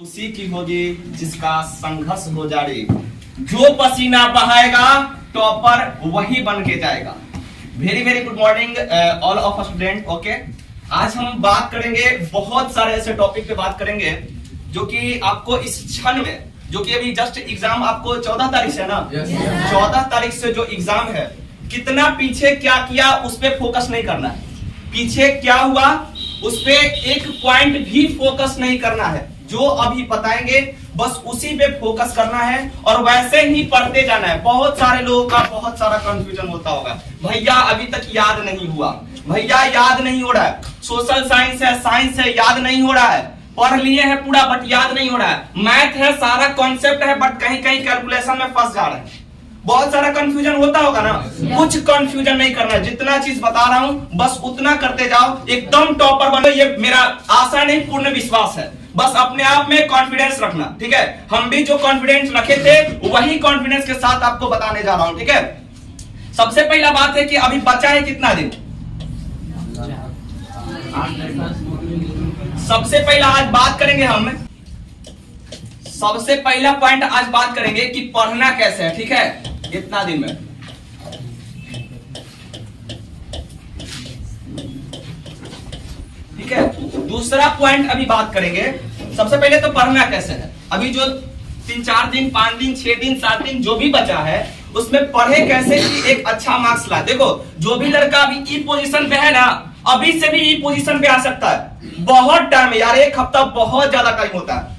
उसी की होगी जिसका संघर्ष हो जारी। जो पसीना बहाएगा टॉपर वही बन के जाएगा। Very very good morning all of student. Okay, आज हम बात करेंगे, बहुत सारे ऐसे टॉपिक पे बात करेंगे जो कि आपको इस क्षण में, जो कि अभी जस्ट एग्जाम आपको 14 तारीख से ना, 14 तारीख से जो एग्जाम है, कितना पीछे क्या किया उस पर फोकस नहीं करना है। पीछे क्या हुआ उस पे एक पॉइंट भी फोकस नहीं करना है। जो अभी बताएंगे बस उसी पे फोकस करना है और वैसे ही पढ़ते जाना है। बहुत सारे लोगों का बहुत सारा कंफ्यूजन होता होगा, भैया अभी तक याद नहीं हुआ, भैया याद नहीं हो रहा है, सोशल साइंस है याद नहीं हो रहा है, पढ़ लिए हैं पूरा बट याद नहीं हो रहा है, मैथ है सारा कॉन्सेप्ट है बट कहीं कहीं कैलकुलेशन में फंस जा रहे हैं। बहुत सारा कंफ्यूजन होता होगा ना, कुछ कंफ्यूजन नहीं करना है। जितना चीज बता रहा हूं बस उतना करते जाओ, एकदम टॉपर बनो। ये मेरा आशा नहीं पूर्ण विश्वास है। बस अपने आप में कॉन्फिडेंस रखना, ठीक है। हम भी जो कॉन्फिडेंस रखे थे वही कॉन्फिडेंस के साथ आपको बताने जा रहा हूं, ठीक है। सबसे पहला बात है कि अभी बचा है कितना दिन। सबसे पहला आज बात करेंगे हम, सबसे पहला पॉइंट आज बात करेंगे कि पढ़ना कैसे है, ठीक है, इतना दिन में। ठीक है, दूसरा पॉइंट अभी बात करेंगे। सबसे पहले तो पढ़ना कैसे है। अभी जो 3-4 दिन 5 दिन 6 दिन 7 दिन जो भी बचा है उसमें पढ़े कैसे कि एक अच्छा मार्क्स ला। देखो जो भी लड़का अभी ई पोजीशन पे है ना, अभी से भी ई पोजीशन पे आ सकता है। बहुत टाइम यार, एक हफ्ता बहुत ज्यादा टाइम होता है।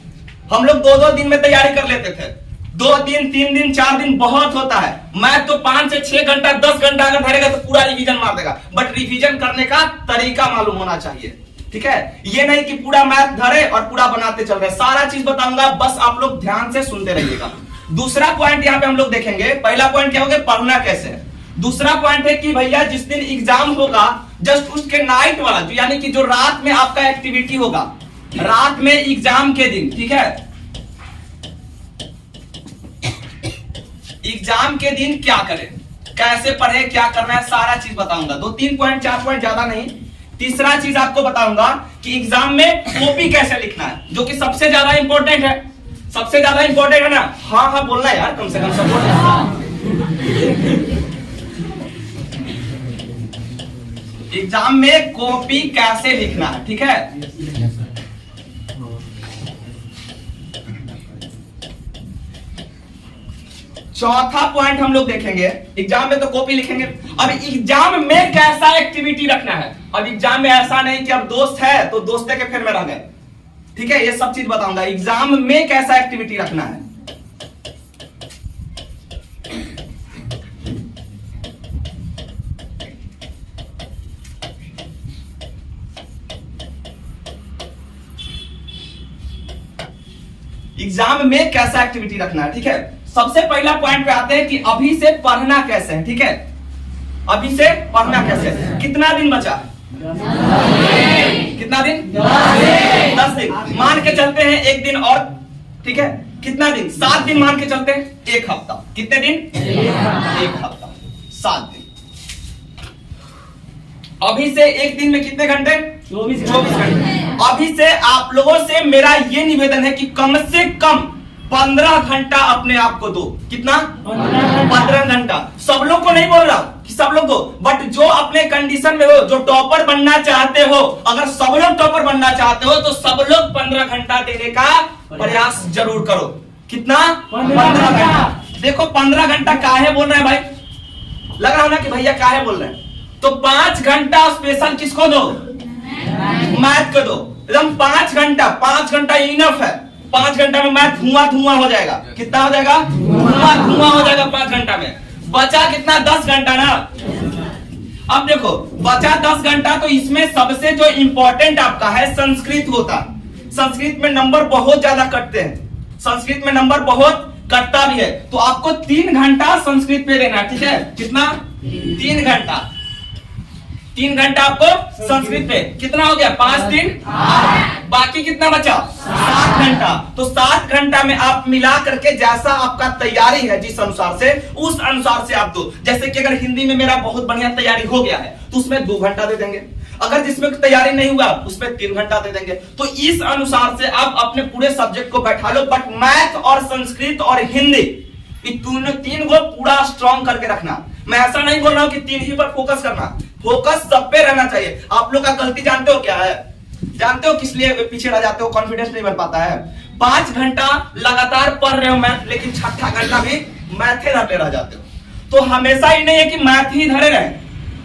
हम लोग 2-2 दिन में तैयारी कर लेते थे, 2 दिन 3 दिन 4 दिन बहुत होता है। मैं तो 5 से 6 घंटा 10 घंटा अगर धरेगा तो पूरा रिवीजन मार देगा। बट रिवीजन करने का तरीका मालूम होना चाहिए, ठीक है। ये नहीं कि पूरा मैथ धरे और पूरा बनाते चल रहे। सारा चीज बताऊंगा, बस आप लोग ध्यान से सुनते रहिएगा। दूसरा पॉइंट यहाँ पे हम लोग देखेंगे। पहला पॉइंट क्या होगा, पढ़ना कैसे। दूसरा पॉइंट है कि भैया जिस दिन एग्जाम होगा जस्ट उसके नाइट वाला, जो यानी कि जो रात में आपका एक्टिविटी होगा, रात में एग्जाम के दिन, ठीक है, एग्जाम के दिन क्या करें, कैसे पढ़े, क्या करना है, सारा चीज बताऊंगा। 2-3 पॉइंट 4 पॉइंट ज्यादा नहीं। तीसरा चीज आपको बताऊंगा कि एग्जाम में कॉपी कैसे लिखना है, जो कि सबसे ज्यादा इंपॉर्टेंट है। सबसे ज्यादा इंपॉर्टेंट है ना, हाँ बोलना है यार, कम से कम सपोर्ट। एग्जाम में कॉपी कैसे लिखना है, ठीक है। चौथा पॉइंट हम लोग देखेंगे, एग्जाम में तो कॉपी लिखेंगे, अब एग्जाम में कैसा एक्टिविटी रखना है। अब एग्जाम में ऐसा नहीं कि अब दोस्त है तो दोस्ते के फेर में रह गए, ठीक है, ये सब चीज बताऊंगा। एग्जाम में कैसा एक्टिविटी रखना है। एग्जाम में कैसा एक्टिविटी रखना है, ठीक है। सबसे पहला पॉइंट पे आते हैं कि अभी से पढ़ना कैसे है, ठीक है। अभी से पढ़ना कैसे है। कितना दिन बचा, कितना दिन, 10 दिन मान के चलते हैं, 1 दिन और, ठीक है। कितना दिन, 7 दिन मान के चलते हैं, 1 हफ्ता। कितने दिन, 1 हफ्ता, 7 दिन। अभी से 1 दिन में कितने घंटे, 24 घंटे। अभी से आप लोगों से मेरा ये निवेदन है कि कम से कम 15 घंटा अपने आप को दो। कितना, 15 घंटा। सब लोग को नहीं बोल रहा कि सब लोग को, बट जो अपने कंडीशन में हो, जो टॉपर बनना चाहते हो, अगर सब लोग टॉपर बनना चाहते हो तो सब लोग 15 घंटा देने का प्रयास जरूर करो। कितना, 15 घंटा। देखो 15 घंटा काहे बोल रहे हैं भाई, लग रहा है ना कि भैया काहे बोल रहे हैं। तो 5 घंटा स्पेशल किसको दो, मैथ को दो। एकदम 5 घंटा, 5 घंटा इनफ है। 5 घंटा में मैथ धुआं हो जाएगा। कितना हो जाएगा, धुआं हो जाएगा 5 घंटा में। बचा कितना, 10 घंटा ना। अब देखो बचा 10 घंटा, तो इसमें सबसे जो इंपॉर्टेंट आपका है संस्कृत होता। संस्कृत में नंबर बहुत ज्यादा कटते हैं, संस्कृत में नंबर बहुत कटता भी है। तो आपको 3 घंटा संस्कृत पे देना, ठीक है। कितना, 3 घंटा। 3 घंटा आपको संस्कृत पे। कितना हो गया, 5 दिन, बाकी कितना बचा, 7 घंटा। तो 7 घंटा में आप मिला करके जैसा आपका तैयारी है जिस अनुसार से, उस अनुसार से आप दो। जैसे कि अगर हिंदी में मेरा बहुत बढ़िया तैयारी हो गया है तो उसमें 2 घंटा दे देंगे। अगर जिसमें तैयारी नहीं हुआ उसमें 3 घंटा दे देंगे। तो इस अनुसार से आप अपने पूरे सब्जेक्ट को बैठा लो, बट मैथ और संस्कृत और हिंदी तीन को पूरा स्ट्रॉन्ग करके रखना। मैं ऐसा नहीं बोल रहा हूं कि 3 ही पर फोकस करना, फोकस सब पे रहना चाहिए। आप लोग का गलती जानते हो क्या है? जानते हो किस लिए पीछे रह जाते हो? कॉन्फिडेंस नहीं बन पाता है। 5 घंटा लगातार पढ़ रहे हो मैथ, लेकिन 6ठा घंटा भी मैथ ही धरते रह जाते हो। तो हमेशा ही नहीं है कि मैथ ही धरे रहे,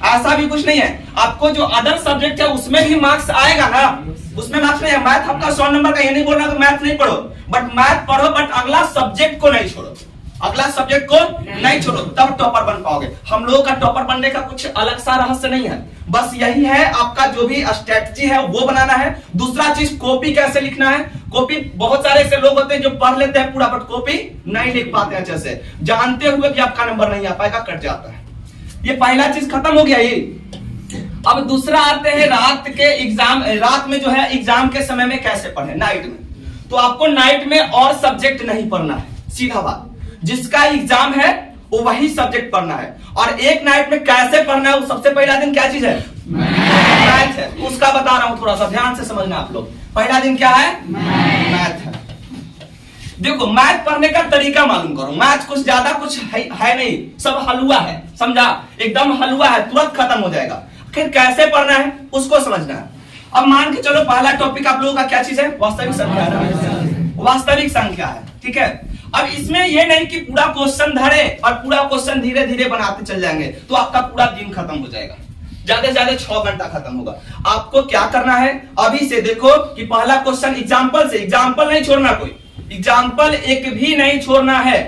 ऐसा भी कुछ नहीं है। आपको जो अदर सब्जेक्ट है उसमें भी मार्क्स आएगा ना, उसमें मार्क्स नहीं है। मैथ आपका 100 नंबर का, ये नहीं बोल रहा कि मैथ नहीं पढ़ो, बट मैथ पढ़ो, बट अगला सब्जेक्ट को नहीं छोड़ो, अगला सब्जेक्ट को नहीं छोड़ो, तब टॉपर बन पाओगे। हम लोगों का टॉपर बनने का कुछ अलग सा रहस्य नहीं है, बस यही है आपका जो भी स्ट्रेटजी है वो बनाना है। दूसरा चीज कॉपी कैसे लिखना है। कॉपी बहुत सारे ऐसे लोग होते हैं जो पढ़ लेते हैं पूरा, बट कॉपी नहीं लिख पाते हैं अच्छे से, जानते हुए भी आपका नंबर नहीं आ पाएगा, कट जाता है। ये पहला चीज खत्म हो गया ये। अब दूसरा आते हैं रात के एग्जाम, रात में जो है एग्जाम के समय में कैसे पढ़े, नाइट में। तो आपको नाइट में और सब्जेक्ट नहीं पढ़ना है, सीधा बात। जिसका एग्जाम है वो वही सब्जेक्ट पढ़ना है। और एक नाइट में कैसे पढ़ना है, वो सबसे पहला दिन क्या चीज है? मैथ है। उसका बता रहा हूं, थोड़ा सा ध्यान से समझना आप लोग। पहला दिन क्या है? मैथ है। देखो मैथ पढ़ने का तरीका मालूम करो। मैथ कुछ ज्यादा कुछ है नहीं, सब हलवा है, समझा? एकदम हलवा है, तुरंत खत्म हो जाएगा। फिर कैसे पढ़ना है उसको समझना है। अब मान के चलो पहला टॉपिक आप लोगों का क्या चीज है? वास्तविक संख्या। वास्तविक संख्या है, ठीक है। अब इसमें यह नहीं कि पूरा क्वेश्चन धरे और पूरा क्वेश्चन धीरे धीरे बनाते चल जाएंगे तो आपका पूरा दिन खत्म हो जाएगा, ज्यादा से ज्यादा 6 घंटा खत्म होगा। आपको क्या करना है, अभी से देखो कि पहला क्वेश्चन एग्जाम्पल से, एग्जाम्पल नहीं छोड़ना, कोई एग्जाम्पल एक भी नहीं छोड़ना है।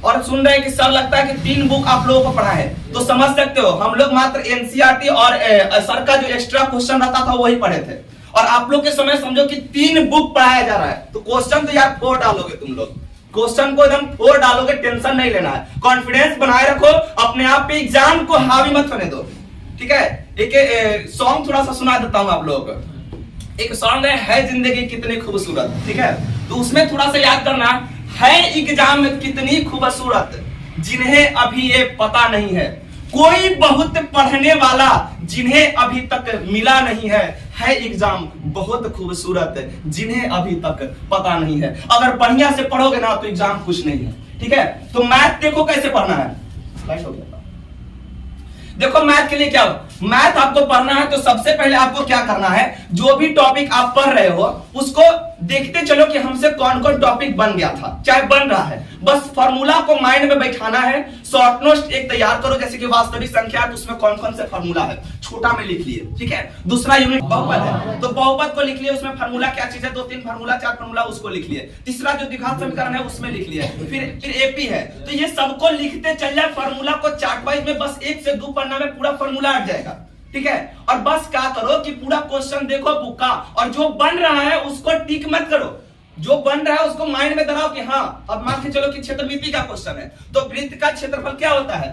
और सुन रहे हैं कि सर लगता है कि 3 बुक आप लोगों को पढ़ा है, तो समझ सकते हो हम लोग मात्र एनसीईआरटी और सर का जो एक्स्ट्रा क्वेश्चन रहता था वही पढ़े थे। और आप लोग के समय समझो कि 3 बुक पढ़ाया जा रहा है, तो क्वेश्चन तो यार 4 डालोगे तुम लोग, क्वेश्चन को एकदम 4 डालोगे, टेंशन नहीं लेना है। कॉन्फिडेंस बनाए रखो, अपने आप पे एग्जाम को हावी मत होने दो, ठीक है। एक सॉन्ग थोड़ा सा सुना देता हूं आप लोगों को। एक सॉन्ग है जिंदगी कितनी खूबसूरत, ठीक है। तो उसमें थोड़ा सा याद करना है, एग्जाम कितनी खूबसूरत जिन्हें अभी ये पता नहीं है, कोई बहुत पढ़ने वाला जिन्हें अभी तक मिला नहीं है एग्जाम बहुत खूबसूरत जिन्हें अभी तक पता नहीं है। अगर बढ़िया से पढ़ोगे ना तो एग्जाम कुछ नहीं है, ठीक है। तो मैथ देखो कैसे पढ़ना है। हो गया, देखो मैथ के लिए क्या हो, मैथ आपको पढ़ना है तो सबसे पहले आपको क्या करना है, जो भी टॉपिक आप पढ़ रहे हो उसको देखते चलो कि हमसे कौन कौन टॉपिक बन गया था, चाहे बन रहा है, बस फार्मूला को माइंड में बैठाना है। शॉर्ट नोट एक तैयार करो, जैसे कि वास्तविक संख्या है तो उसमें कौन कौन से फार्मूला है, छोटा में लिख लिए, ठीक है। दूसरा यूनिट बहुपद है तो बहुपद को लिख लिए, उसमें फार्मूला क्या चीज है, 2-3 फार्मूला 4 फार्मूला उसको लिख लिए। तीसरा जो द्विघात समीकरण है उसमें लिख लिए। फिर एपी है, तो ये सबको लिखते चल जाए, फार्मूला को चार्ट वाइज में बस 1 से 2 पन्ना में पूरा फार्मूला हट जाएगा, ठीक है। और बस क्या करो कि पूरा क्वेश्चन देखो बुक का, और जो बन रहा है उसको टिक मत करो, जो बन रहा है उसको माइंड में धराओ कि हाँ, अब मान के चलो कि क्षेत्रमिति का क्वेश्चन है तो वृत्त का क्षेत्रफल क्या होता है।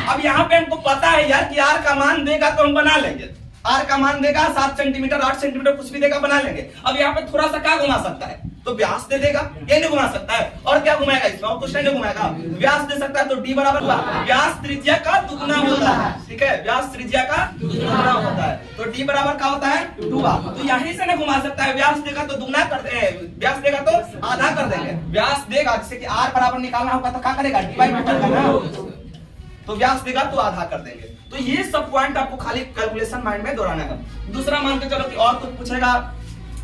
अब यहाँ पे हमको पता है यार कि आर का मान देगा तो हम बना लेंगे, आर का मान देगा 7 सेंटीमीटर 8 सेंटीमीटर कुछ भी देगा, बना लेंगे। अब यहाँ पे थोड़ा सा क्या घुमा सकता है, तो व्यास दे देगा, ये नहीं घुमा सकता है। और क्या घुमाएगा इसमें, और कुछ नहीं घुमाएगा, व्यास दे सकता है। तो डी बराबर व्यास त्रिज्या का दुगना होता है, ठीक है, व्यास त्रिज्या का दुगना होता है। तो डी बराबर क्या होता है 2r। तो यहीं से ना घुमा सकता है, व्यास देगा तो दुगना कर दे, व्यास देगा तो आधा कर देंगे। व्यास देगा जैसे कि r बराबर निकालना होगा तो क्या करेगा, डिवाइड कर देगा, तो व्यास देगा तो आधा कर देंगे। तो ये सब पॉइंट आपको खाली कैलकुलेशन माइंड में दोहराना है। दूसरा मान के चलो कि और कुछ पूछेगा,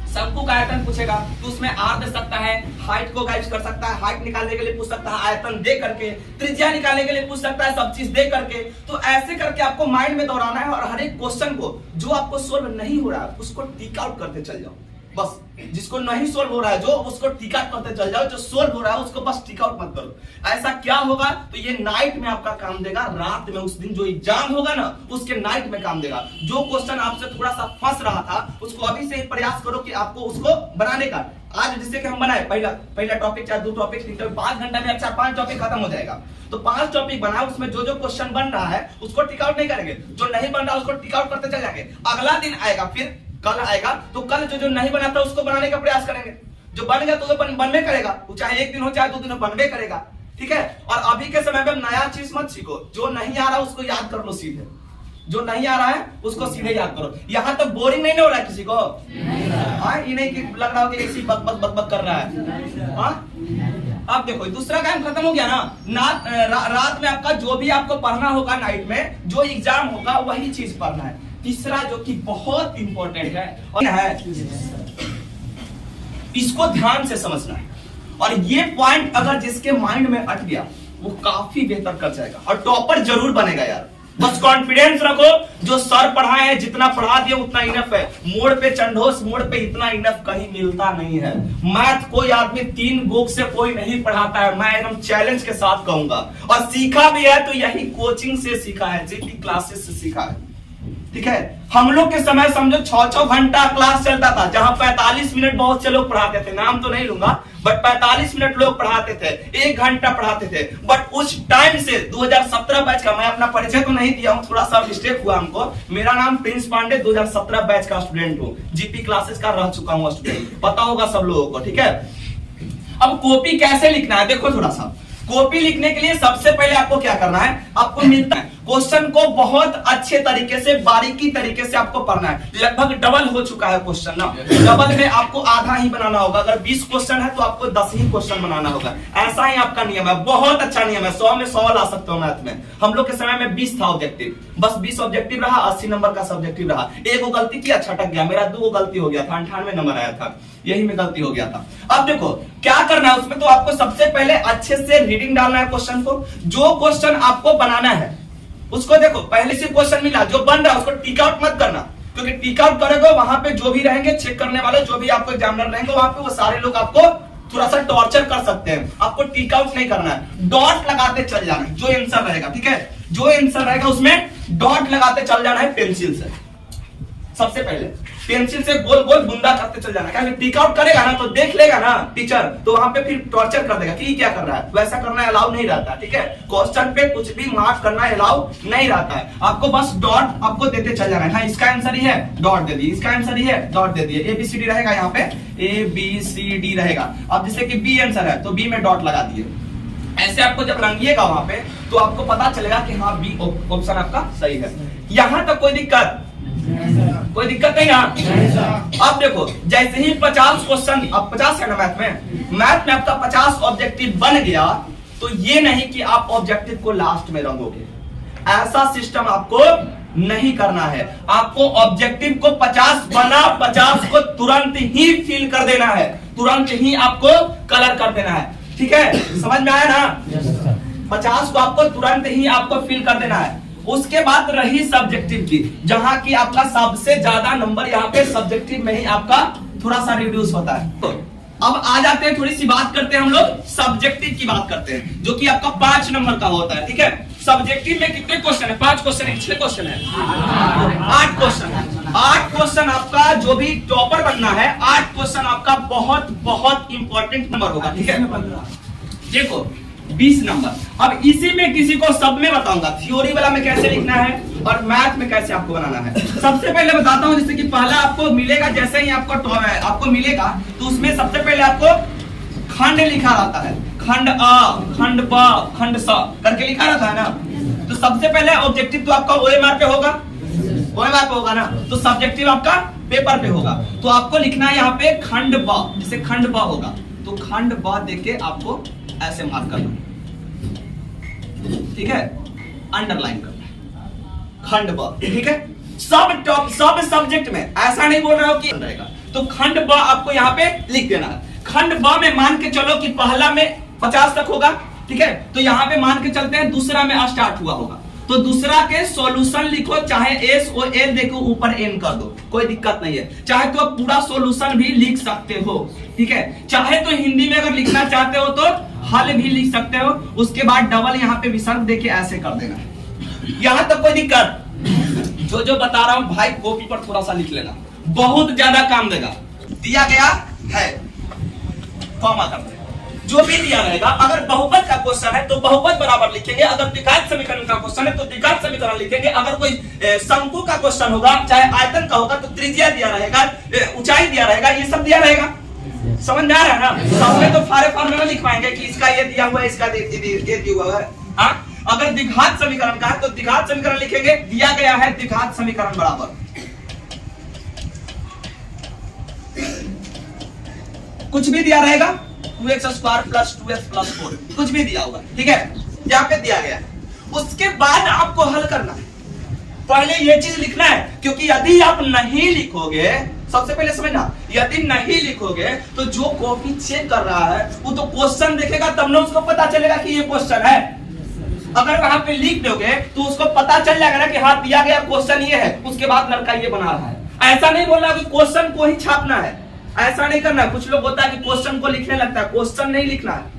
शंकु का आयतन पूछेगा तो उसमें आर दे सकता है, हाइट को गाइड कर सकता है, हाइट निकालने के लिए पूछ सकता है, आयतन दे करके, त्रिज्या निकालने के लिए पूछ सकता है, सब चीज दे करके। तो ऐसे करके आपको माइंड में दोहराना है और हर एक क्वेश्चन को जो आपको सोल्व नहीं हो रहा है उसको टिक आउट करते चल जाओ। बस जिसको नहीं सोल्व हो रहा है जो उसको टिक आउट करते चल जाओ, जो सोल्व हो रहा है उसको बस टिक आउट मत करो। ऐसा क्या होगा तो ये नाइट में आपका काम देगा, रात में उस दिन जो एग्जाम होगा ना उसके नाइट में काम देगा। जो क्वेश्चन आपसे थोड़ा सा फंस रहा था उसको अभी से ही प्रयास करो कि आपको उसको बनाने का। आज जिससे कि हम बनाए पहला टॉपिक चाहे 2 टॉपिक 3 टॉपिक 5 घंटा में अच्छा 5 टॉपिक खत्म हो जाएगा। तो 5 टॉपिक बनाओ, उसमें जो जो क्वेश्चन बन रहा है उसको टिक आउट नहीं करेंगे, जो नहीं बन रहा उसको टिक आउट करते चल जाएंगे। अगला दिन आएगा, फिर कल आएगा तो कल जो नहीं बना था उसको बनाने का प्रयास करेंगे, जो बन गया तो बनने करेगा, वो चाहे 1 दिन हो चाहे 2 दिन हो बनने करेगा, ठीक है। और अभी के समय में नया चीज मत सीखो, जो नहीं आ रहा उसको याद कर लो सीधे, जो नहीं आ रहा है उसको सीधे याद करो। यहाँ तक बोरिंग नहीं हो रहा है किसी को? हाँ, ये नहीं कि लग रहा हो कि ऐसी बक बक बक बक कर रहा है। हाँ, अब देखो दूसरा काम खत्म हो गया ना। रात में आपका जो भी आपको पढ़ना होगा, नाइट में जो एग्जाम होगा वही चीज पढ़ना है। तीसरा जो कि बहुत इंपॉर्टेंट है इसको ध्यान से समझना है, और ये पॉइंट अगर जिसके माइंड में अट गया वो काफी बेहतर कर जाएगा और टॉपर जरूर बनेगा यार। बस कॉन्फिडेंस रखो, जो सर पढ़ाए हैं जितना पढ़ा दिए उतना इनफ है। मोड़ पे चंडोस मोड़ पे इतना इनफ कहीं मिलता नहीं है। मैथ कोई आदमी 3 बुक से कोई नहीं पढ़ाता है, मैं एकदम चैलेंज के साथ कहूंगा। और सीखा भी है तो यही कोचिंग से सीखा है, जीपी क्लासेस से सीखा है। ठीक है, हम लोग के समय समझो 6-6 घंटा क्लास चलता था, जहां 45 मिनट बहुत से लोग पढ़ाते थे, नाम तो नहीं लूंगा, बट 45 मिनट लोग पढ़ाते थे, 1 घंटा पढ़ाते थे। बट उस टाइम से 2017 बैच का, मैं अपना परिचय तो नहीं दिया हूं, थोड़ा सा मिस्टेक हुआ हमको। मेरा नाम प्रिंस पांडे, 2017 बैच का स्टूडेंट हूं, जीपी क्लासेस का रह चुका हूं स्टूडेंट, पता होगा सब लोगों को। ठीक है, अब कॉपी कैसे लिखना है देखो थोड़ा सा। कॉपी लिखने के लिए सबसे पहले आपको क्या करना है, आपको मिलता है क्वेश्चन को बहुत अच्छे तरीके से, बारीकी तरीके से आपको पढ़ना है। लगभग डबल हो चुका है क्वेश्चन ना, डबल में आपको आधा ही बनाना होगा। अगर 20 क्वेश्चन है तो आपको 10 ही क्वेश्चन बनाना होगा। ऐसा ही आपका नियम है, बहुत अच्छा नियम है। 100 में 100 ला सकते हो मैथ में। हम लोग के समय में 20 था ऑब्जेक्टिव, बस 20 ऑब्जेक्टिव रहा, 80 नंबर का सब्जेक्टिव रहा। एक वो गलती किया, छटक गया, मेरा 2 गलती हो गया था, 98 नंबर आया था, यही में गलती हो गया था। अब देखो क्या करना है उसमें, तो आपको सबसे पहले अच्छे से रीडिंग डालना है क्वेश्चन को। जो क्वेश्चन आपको बनाना है उसको देखो, पहले से क्वेश्चन मिला जो बन रहा है उसको टिक आउट मत करना, क्योंकि टिक आउट करोगे वहां पे जो भी रहेंगे चेक करने वाले, जो भी आपको एग्जामिनर रहेंगे वहां पे, वो सारे लोग आपको थोड़ा सा टॉर्चर कर सकते हैं। आपको टिक आउट नहीं करना है, डॉट लगाते चल जाना है जो आंसर रहेगा। ठीक है, जो आंसर रहेगा उसमें डॉट लगाते चल जाना है पेंसिल से। सबसे पहले पेंसिल से गोल गोल बुंदा करते चल जाना है। टिक आउट करेगा ना तो देख लेगा ना टीचर, तो वहां पे फिर टॉर्चर कर देगा कि क्या कर रहा है। वैसा करना अलाउ नहीं रहता। ठीक है, क्वेश्चन पे कुछ भी मार्क करना अलाउ नहीं रहता है। आपको बस डॉट आपको देते चल जाना है। हाँ, इसका आंसर ही है, डॉट दे दिए, इसका आंसर ही है, डॉट दे दिए। ABCD रहेगा यहाँ पे, ABCD रहेगा। अब जैसे कि B आंसर है तो B में डॉट लगा दिए। ऐसे आपको जब रंगिएगा वहां पे तो आपको पता चलेगा कि हाँ B ऑप्शन आपका सही है। यहां तक कोई दिक्कत नहीं ना। अब देखो जैसे ही 50 क्वेश्चन, अब 50 है ना मैथ में आपका 50 ऑब्जेक्टिव बन गया, तो ये नहीं कि आप ऑब्जेक्टिव को लास्ट में रंगोगे। ऐसा सिस्टम आपको नहीं करना है। आपको ऑब्जेक्टिव को 50 बना, 50 को तुरंत ही फिल कर देना है, तुरंत ही आपको कलर कर देना है। ठीक है, समझ में आया ना? 50 को आपको तुरंत ही आपको फिल कर देना है। उसके बाद रही सब्जेक्टिव की, जहां की आपका सबसे ज्यादा नंबर यहाँ पे सब्जेक्टिव में ही आपका थोड़ा सा रिड्यूस होता है। तो अब आ जाते हैं, थोड़ी सी बात करते हैं हम लोग सब्जेक्टिव की बात करते हैं, जो कि आपका 5 नंबर का होता है। ठीक है, सब्जेक्टिव में कितने क्वेश्चन है? 5 क्वेश्चन है, 6 क्वेश्चन है, 8 क्वेश्चन है। 8 क्वेश्चन आपका, जो भी टॉपर बनना है, 8 क्वेश्चन आपका बहुत बहुत इंपॉर्टेंट नंबर होगा। ठीक है, देखो 20 नंबर। अब इसी में किसी को सब में बताऊंगा, थ्योरी वाला में कैसे लिखना है और मैथ में कैसे आपको बनाना है। सबसे पहले बताता हूं, जैसे कि पहला आपको मिलेगा, जैसे ही आपको मिलेगा तो उसमें सबसे पहले आपको खंड लिखा रहता है, खंड अ, खंड ब, खंड स करके लिखा रहता है ना। तो सबसे पहले ऑब्जेक्टिव तो आपका OMR पे होगा, OMR पे होगा ना, तो सब्जेक्टिव आपका पेपर पे होगा। तो आपको लिखना है यहाँ पे खंड ब, जैसे खंड ब होगा तो खंड ब देके आपको ऐसे मार्क करना, ठीक है, अंडरलाइन करना खंड ब। ठीक है, सब सब्जेक्ट में ऐसा नहीं बोल रहा हो कि रहेगा, तो खंड ब आपको यहाँ पे लिख देना है। खंड ब में मान के चलो कि पहला में 50 तक होगा। ठीक है, तो यहाँ पे मान के चलते हैं दूसरा में स्टार्ट हुआ होगा, तो दूसरा के सॉल्यूशन लिखो, चाहे SOL देखो ऊपर N कर दो, कोई दिक्कत नहीं है। चाहे तो पूरा सॉल्यूशन भी लिख सकते हो। ठीक है, चाहे तो हिंदी में अगर लिखना चाहते हो तो हल भी लिख सकते हो, उसके बाद डबल यहाँ पे विसर्ग देके ऐसे कर देना। यहां तक कोई दिक्कत? जो बता रहा हूं भाई कॉपी पर थोड़ा सा लिख लेना, बहुत ज्यादा काम देगा। दिया गया है कॉमा कर दे, जो भी दिया रहेगा। अगर बहुपद का क्वेश्चन है तो बहुपद बराबर लिखेंगे, अगर द्विघात समीकरण का क्वेश्चन है तो द्विघात समीकरण लिखेंगे। अगर कोई शंकु का क्वेश्चन होगा, चाहे आयतन का होगा, तो त्रिज्या दिया रहेगा, ऊंचाई दिया रहेगा, ये सब दिया रहेगा। समझ में आ रहा है ना? सबने तो फारे फॉर्मूला लिखवाएंगे कि इसका ये दिया हुआ है, इसका ये दिया हुआ है। हाँ, अगर द्विघात समीकरण का है तो द्विघात समीकरण लिखेंगे, दिया गया है द्विघात समीकरण बराबर कुछ भी दिया रहेगा 2x² प्लस 2x प्लस 4, कुछ भी दिया होगा, ठीक है, यहाँ पे दिया गया है। उसके बाद आपको हल करना है, पहले ये चीज लिखना है, क्योंकि यदि आप नहीं लिखोगे, सबसे पहले समझना, यदि नहीं लिखोगे तो जो कॉपी चेक कर रहा है वो तो क्वेश्चन देखेगा तब ना उसको पता चलेगा कि ये क्वेश्चन है। अगर वहां पे लिख दोगे तो उसको पता चल जाएगा ना कि हाँ दिया गया क्वेश्चन ये है, उसके बाद लड़का ये बना रहा है। ऐसा नहीं बोलना कि क्वेश्चन को ही छापना है, ऐसा नहीं करना। कुछ लोग होता है कि क्वेश्चन को लिखने लगता है, क्वेश्चन नहीं लिखना है।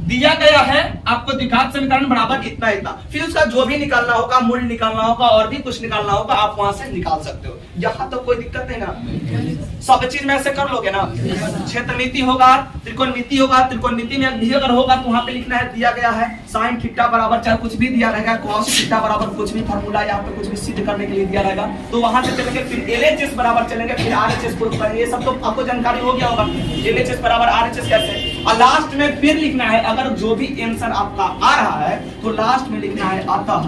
दिया गया है आपको द्विघात समीकरण बराबर इतना इतना, फिर उसका जो भी निकालना होगा, मूल्य निकालना होगा और भी कुछ निकालना होगा, आप वहां से निकाल सकते हो। यहाँ तो कोई दिक्कत नहीं ना, सब चीज में ऐसे कर लोगे ना। क्षेत्रमिति होगा, त्रिकोणमिति होगा, त्रिकोणमिति में भी अगर होगा तो वहां पे लिखना है, दिया गया है साइन थीटा बराबर, चाहे कुछ भी दिया रहेगा, कॉस थीटा बराबर कुछ भी फॉर्मूला यहाँ पे कुछ भी सिद्ध करने के लिए दिया रहेगा, तो वहां से चलेंगे, फिर LHS बराबर चलेंगे, फिर RHS प्रूफ करेंगे। ये सब तो आपको जानकारी हो गया होगा, LHS बराबर RHS कैसे, और लास्ट में फिर लिखना है, अगर जो भी आंसर आपका आ रहा है तो लास्ट में लिखना है अतः,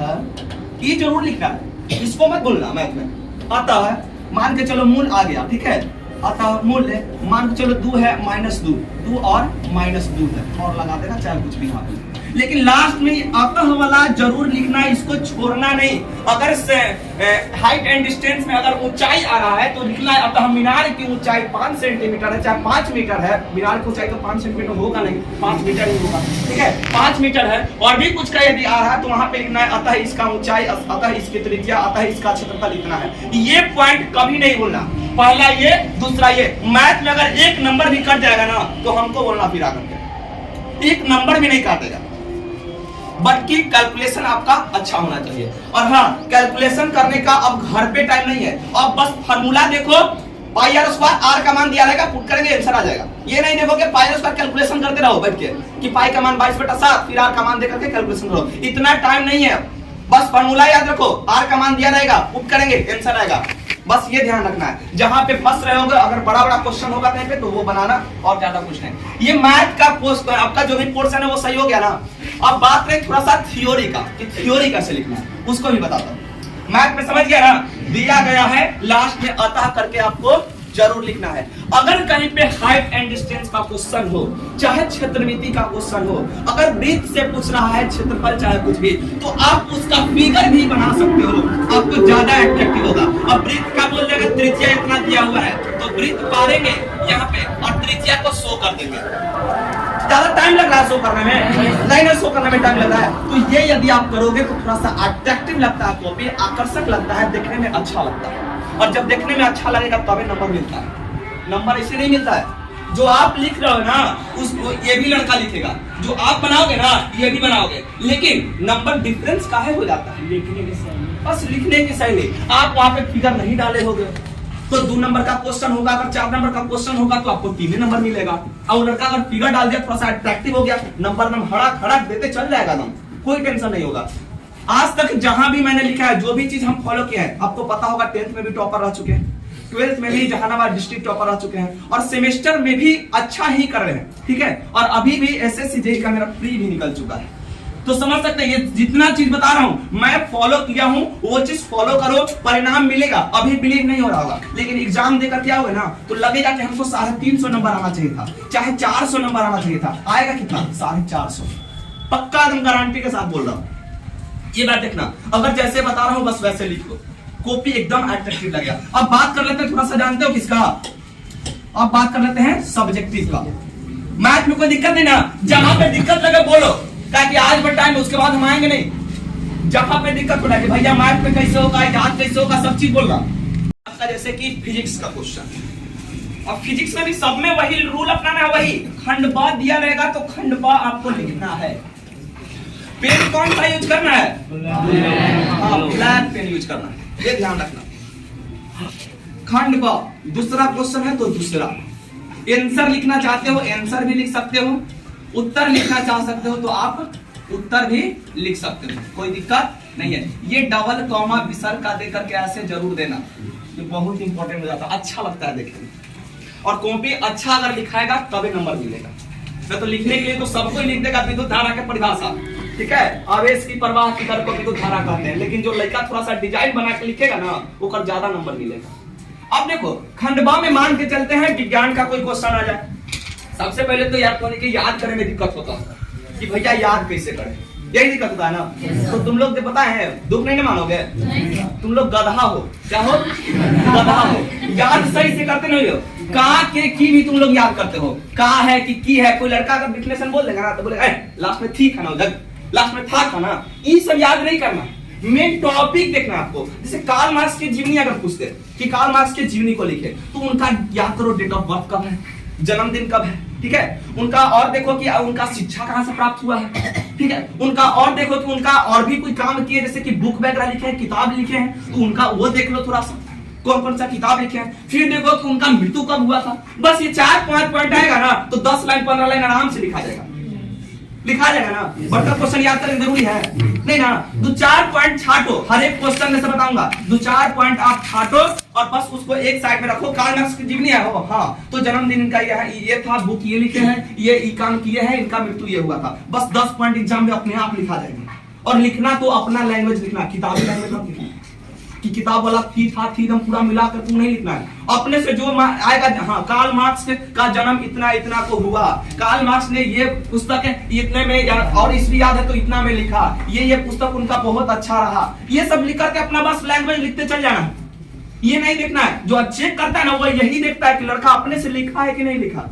ये जरूर लिखना है, इसको मत भूलना मैथ में। अतः मान के चलो मूल आ गया, ठीक है, अतः मूल्य मान के चलो 2 है -2, 2 और -2 है, और लगा देना चाहे कुछ भी यहाँ पे, लेकिन लास्ट में अतः वाला जरूर लिखना, इसको छोड़ना नहीं। अगर हाइट एंड डिस्टेंस में अगर ऊंचाई आ रहा है तो लिखना है अतः मीनार की ऊंचाई 5 सेंटीमीटर है, चाहे 5 मीटर है, मीनार की ऊंचाई तो 5 सेंटीमीटर होगा नहीं, 5 मीटर ही होगा, ठीक है, 5 मीटर है, और भी कुछ का यदि आ रहा है तो वहां पे लिखना है अतः इसका ऊंचाई, अतः इसकी त्रिज्या, अतः इसका क्षेत्रफल लिखना है। ये पॉइंट कभी नहीं बोलना, पहला ये, दूसरा ये। मैथ में अगर एक नंबर भी कट जाएगा ना तो हमको बोलना फिर आकर, एक नंबर भी नहीं काटेगा, बल्कि कैलकुलेशन आपका अच्छा होना चाहिए। और हाँ, कैलकुलेशन करने का अब घर पे टाइम नहीं है, अब बस फार्मूला देखो, पाई आर स्क्वायर, आर का मान दिया रहेगा, पुट करेंगे आंसर आ जाएगा। ये नहीं देखो कि पाई आर स्क्वायर कैलकुलेशन करते रहो बैठ के, कि पाई का मान 22/7, फिर आर का मान देकर के कैलकुलेशन करो, इतना टाइम नहीं है। बस फार्मूला याद रखो, आर का मान दिया रहेगा, पुट करेंगे आंसर आएगा, बस ये ध्यान रखना है। जहां पे फंस रहे होगे, अगर बड़ा बड़ा क्वेश्चन होगा कहीं पे तो वो बनाना, और ज्यादा कुछ नहीं। ये मैथ का पोस्ट आपका जो भी पोर्शन है वो सही हो गया ना। अब बात करें थोड़ा सा थ्योरी का, कि थ्योरी कैसे लिखना है, उसको भी बताता हूं। मैथ में समझ गया ना, दिया गया है, लास्ट में अतः करके आपको जरूर लिखना है। अगर कहीं पे हाइट एंड डिस्टेंस का क्वेश्चन हो, चाहे क्षेत्रमिति का क्वेश्चन हो, अगर वृत्त से पूछ रहा है क्षेत्रफल चाहे कुछ भी, तो आप उसका फिगर भी बना सकते हो, आपको ज्यादा अट्रैक्टिव होगा। अब वृत्त का बोल देगा त्रिज्या इतना दिया हुआ है, तो वृत्त पारेंगे यहाँ पे और त्रिज्या को शो कर देंगे। ज्यादा टाइम लग रहा है शो करने में, लाइनर शो करने में टाइम लग रहा है, तो ये यदि आप करोगे तो थोड़ा सा अट्रैक्टिव लगता है, कॉपी आकर्षक लगता है, देखने में अच्छा लगता है, और जब देखने में अच्छा लगेगा तभी नंबर मिलता है। नंबर इससे नहीं मिलता है, जो आप लिख रहे हो ना उसको ये भी लड़का लिखेगा, जो आप बनाओगे ना ये भी बनाओगे, लेकिन नंबर डिफरेंस काहे हो जाता है, लिखने के सही, बस लिखने की सही नहीं। आप वहां पे फिगर नहीं डाले होगे तो 2 नंबर का क्वेश्चन होगा, अगर 4 नंबर का क्वेश्चन होगा तो आपको 3 नंबर मिलेगा। और लड़का अगर फिगर डाल दिया, थोड़ा सा अट्रैक्टिव हो गया, नंबर हड़क देते चल जाएगा, कोई टेंशन नहीं होगा। आज तक जहां भी मैंने लिखा है, जो भी चीज हम फॉलो किए हैं, आपको पता होगा 10th में भी टॉपर रह चुके हैं, 12th में भी जहानाबाद डिस्ट्रिक्ट टॉपर रह चुके हैं, और सेमेस्टर में भी अच्छा ही कर रहे हैं, ठीक है, और अभी भी SSC JEE का मेरा प्री भी निकल चुका है। तो समझ सकते हैं, ये जितना चीज बता रहा हूं मैं फॉलो किया हूं, वो चीज फॉलो करो, परिणाम मिलेगा। अभी बिलीव नहीं हो रहा होगा, लेकिन एग्जाम देकर क्या होगा ना, तो लगेगा कि हमको 350 नंबर आना चाहिए था, चाहे 400 नंबर आना चाहिए था। आएगा कितना? 450, पक्का एकदम गारंटी के साथ बोल रहा हूं। ये बात देखना, अगर जैसे बता रहा हूं बस वैसे लिखो, कॉपी एकदम अट्रैक्टिव लगेगा। अब बात कर लेते हैं, थोड़ा सा जानते हो किसका, अब बात कर लेते हैं सब्जेक्टिव का। मैथ में कोई दिक्कत नहीं ना, जहां पे दिक्कत लगे बोलो, ताकि आज पर टाइम उसके बाद हम आएंगे नहीं। जहां पे दिक्कत हो रहा है कि भैया मैथ में कैसे होगा, याद कैसे होगा, सब चीज बोलना। आपका जैसे कि फिजिक्स का क्वेश्चन, और फिजिक्स में भी सब में वही रूल अपनाना है, वही खंडबा दिया रहेगा तो खंडबा आपको लिखना है। पेन कौन सा यूज करना है? हाँ, ब्लैक पेन यूज करना है, ये ध्यान रखना। खंडबा दूसरा क्वेश्चन है तो दूसरा। आंसर लिखना चाहते हो आंसर भी लिख सकते हो, उत्तर लिखना चाह सकते हो तो आप उत्तर भी लिख सकते हो, कोई दिक्कत नहीं है। ये डबल कॉमा विसर्ग का देकर के ऐसे जरूर देना, ये बहुत इंपॉर्टेंट हो जाता है, अच्छा लगता है देखने में। और कॉपी अच्छा अगर लिखाएगा तभी नंबर मिलेगा, मैं तो लिखने के लिए तो सबको ही लिख देगा विद्युत धारा की परिभाषा, ठीक है। आवेश की प्रवाह की दर को विद्युत धारा कहते हैं, लेकिन जो लड़का थोड़ा सा डिजाइन बना के लिखेगा ना वो ज्यादा नंबर मिलेगा। अब देखो खंडवा में मान के चलते हैं विज्ञान का कोई क्वेश्चन आ जाए, सबसे पहले तो याद करने की याद करने में दिक्कत होता है कि भैया याद कैसे करें, यही दिक्कत होता है ना। तो तुम लोग जो पता है दुख नहीं मानोगे, तुम लोग गधा हो, क्या हो, गधा हो, याद सही से करते नहीं हो। का के की भी तुम लोग याद करते हो, का है कि की है। कोई लड़का अगर डिफिनेशन बोल देगा ना तो बोले लास्ट में थी खाना, उधर लास्ट में था खाना, ये सब याद नहीं करना, मेन टॉपिक देखना आपको। जैसे कार्ल मार्क्स की जीवनी अगर पूछते कि कार्ल मार्क्स की जीवनी को लिखे तो उनका याद करो, डेट ऑफ बर्थ कब है, जन्मदिन कब है, ठीक है, उनका और देखो कि उनका शिक्षा कहां से प्राप्त हुआ है, ठीक है, उनका और देखो कि उनका और भी कोई काम किए, जैसे कि बुक वगैरह लिखे हैं, किताब लिखे हैं, तो उनका वो देख लो थोड़ा सा, कौन कौन सा किताब लिखे हैं। फिर देखो कि उनका मृत्यु कब हुआ था। बस ये 4-5 पॉइंट आएगा ना तो 10 लाइन 15 लाइन आराम से लिखा जाएगा ना। बड़का क्वेश्चन याद करना जरूरी है नहीं ना। 2-4 पॉइंट छाटो, हर एक क्वेश्चन में से बताऊंगा, 2-4 पॉइंट आप छाटो और बस उसको एक साइड में रखो। कार्ल मार्क्स की जीवनी है हो, हाँ, तो जन्मदिन इनका ये था, बुक ये लिखे हैं, ये काम किए हैं, इनका मृत्यु ये हुआ था। बस 10 पॉइंट एग्जाम में अपने आप लिखा जाएगा। और लिखना तो अपना लैंग्वेज लिखना, किताबी लैंग्वेज मत लिखना कि किताब वाला थी एकदम पूरा मिलाकर तुम नहीं लिखना है। अपने से जो आएगा, हाँ, कार्ल मार्क्स का जन्म इतना इतना को हुआ, कार्ल मार्क्स ने ये पुस्तक इतने में और ईस्वी याद है तो इतना में लिखा, ये पुस्तक उनका बहुत अच्छा रहा, ये सब लिख करके अपना बस लैंग्वेज लिखते चल जाना। ये नहीं देखना है, जो चेक करता है ना वो यही देखता है कि लड़का अपने से लिखा है कि नहीं लिखा।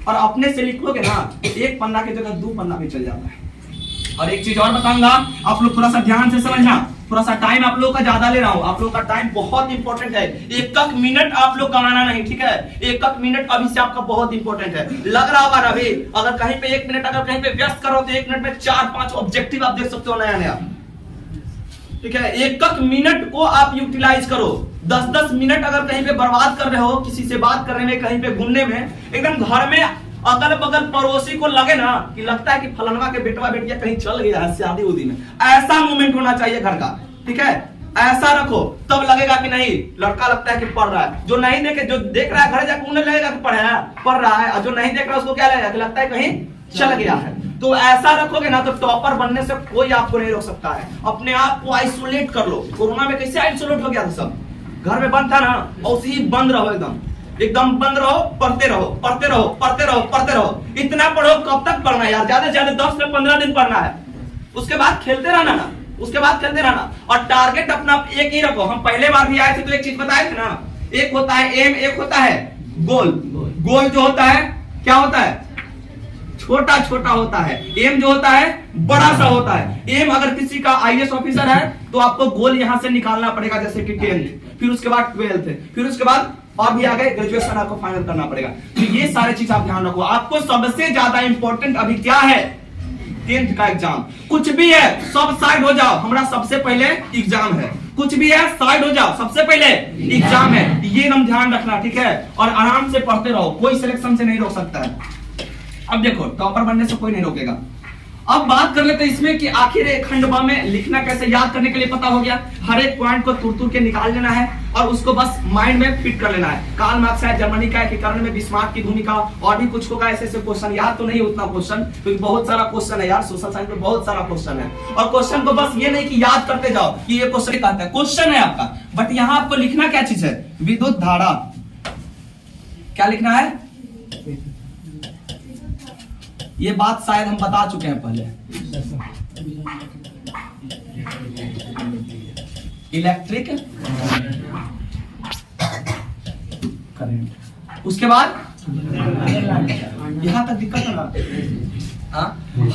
और अपने से लिखोगे ना एक पन्ना की जगह 2 पन्ना भी चल जाता है। और एक चीज और बताऊंगा, आप लोग थोड़ा सा ध्यान से समझना, थोड़ा सा टाइम आप लोगों का ज्यादा ले रहा हूं, आप लोगों का टाइम बहुत इंपॉर्टेंट है। एक मिनट आप लोग गंवाना नहीं, ठीक है, एक मिनट अभी से आपका बहुत इंपॉर्टेंट है। लग रहा होगा रवि, अगर कहीं पे 1 मिनट अगर कहीं पे व्यस्त करो तो 1 मिनट में 4-5 ऑब्जेक्टिव आप देख सकते हो नया नया, ठीक है। 1 मिनट को आप यूटिलाइज करो। 10-10 मिनट अगर कहीं पे बर्बाद कर रहे हो, किसी से बात करने में, कहीं पे घूमने में, एकदम घर में अगल बगल पड़ोसी को लगे ना कि लगता है कि फलनवा के बेटवा बेटिया कहीं चल गया है शादी उदी में, ऐसा मोमेंट होना चाहिए घर का, ठीक है। ऐसा रखो तब लगेगा कि नहीं, लड़का लगता है कि पढ़ रहा है। जो नहीं देखे, जो देख रहा है घर जाकर उन्हें लगेगा कि पढ़ रहा है, और जो नहीं देख रहा है उसको क्या लगेगा कि लगता है कहीं चल गया है। तो ऐसा रखोगे ना तो टॉपर बनने से कोई आपको नहीं रोक सकता है। अपने आप को आइसोलेट कर लो। कोरोना में कैसे आइसोलेट हो गया था सब, घर में बंद था ना, और उसी बंद रहो, एकदम बंद रहो, पढ़ते रहो। इतना पढ़ो, कब तक पढ़ना है यार, ज्यादा से ज्यादा 10 से 15 दिन पढ़ना है, उसके बाद खेलते रहना ना, और टारगेट अपना एक ही रखो। हम पहले बार भी आए थे तो एक चीज बताए थे ना, एक होता है एम, एक होता है गोल। गोल जो होता है क्या होता है, छोटा होता है, एम जो होता है बड़ा सा होता है। एम अगर किसी का आईएएस ऑफिसर है तो आपको गोल यहां से निकालना पड़ेगा, जैसे कि 10th, फिर उसके बाद 12th, फिर उसके बाद और भी आगे ग्रेजुएशन आपको फाइनल करना पड़ेगा। तो ये सारे चीज आप ध्यान रखो। आपको सबसे ज्यादा इंपॉर्टेंट अभी क्या है, 10th का एग्जाम। कुछ भी है सब साइड हो जाओ, हमारा सबसे पहले एग्जाम है। कुछ भी है साइड हो जाओ, सबसे पहले एग्जाम है, ये हम ध्यान रखना, ठीक है। और आराम से पढ़ते रहो, कोई सिलेक्शन से नहीं रोक सकता है। अब देखो टॉपर बनने से कोई नहीं रोकेगा। अब बात कर लेते हैं इसमें कि आखिर एक खंडवा में लिखना कैसे, याद करने के लिए पता हो गया, हर एक पॉइंट को तुर के निकाल लेना है और उसको बस माइंड में फिट कर लेना है। कार्ल मार्क्स है, जर्मनी का एकीकरण में बिस्मार्क की भूमिका, और भी कुछ होगा ऐसे क्वेश्चन। याद तो नहीं उतना क्वेश्चन, क्योंकि बहुत सारा क्वेश्चन है यार, सोशल साइंस में बहुत सारा क्वेश्चन है। और क्वेश्चन को बस ये नहीं कि याद करते जाओ कि ये क्वेश्चन कहता है, क्वेश्चन है आपका, बट यहाँ आपको लिखना क्या चीज है, विद्युत धारा। क्या लिखना है, ये बात शायद हम बता चुके हैं पहले। इलेक्ट्रिक करंट, उसके बाद यहां तक दिक्कत है ना।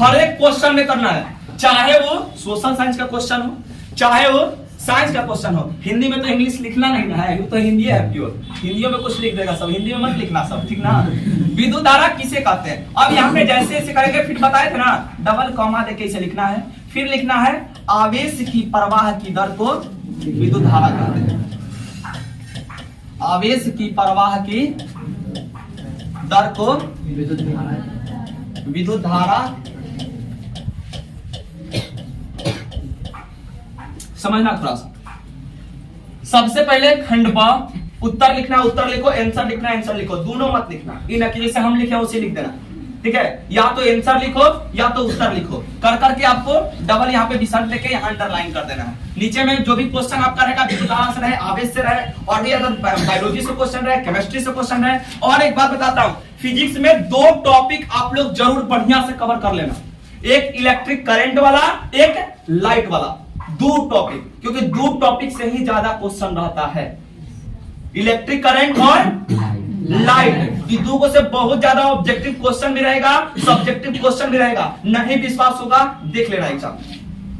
हर एक क्वेश्चन में करना है, चाहे वो सोशल साइंस का क्वेश्चन हो, चाहे वो साइंस का क्वेश्चन हो। हिंदी में तो इंग्लिश लिखना नहीं ना है, तो हिंदी है प्योर, हिंदी में कुछ लिख देगा सब, हिंदी में मत लिखना सब, ठीक ना। विद्युत धारा किसे कहते हैं, अब यहाँ पे जैसे जैसे करेंगे, फिर बताए थे ना, डबल कॉमा देके इसे लिखना है। फिर लिखना है आवेश की प्रवाह की दर को विद्युत धारा कहते हैं। आवेश की प्रवाह की दर को विद्युत धारा, समझना थोड़ा सा। सबसे पहले खंडवा, उत्तर लिखना उत्तर लिखो, आंसर लिखना आंसर लिखो, दोनों मत लिखना। इन जैसे हम लिखे उसे लिख देना, ठीक है, या तो आंसर लिखो या तो उत्तर लिखो, कर करके आपको डबल यहाँ पे विसर्ग लेके यहाँ अंडरलाइन कर देना है। नीचे में जो भी क्वेश्चन आपका रहेगा विद्युत धारा से रहे, आवेश से रहे, और भी अगर बायोलॉजी से क्वेश्चन रहे, केमिस्ट्री से क्वेश्चन रहे। और एक बात बताता हूँ, फिजिक्स में 2 टॉपिक आप लोग जरूर बढ़िया से कवर कर लेना, एक इलेक्ट्रिक करंट वाला, एक लाइट वाला, 2 टॉपिक, क्योंकि 2 टॉपिक से ही ज्यादा क्वेश्चन रहता है, इलेक्ट्रिक करंट और लाइट। दो से बहुत ज्यादा ऑब्जेक्टिव क्वेश्चन भी रहेगा, सब्जेक्टिव क्वेश्चन भी रहेगा। नहीं विश्वास होगा देख लेना एग्जाम,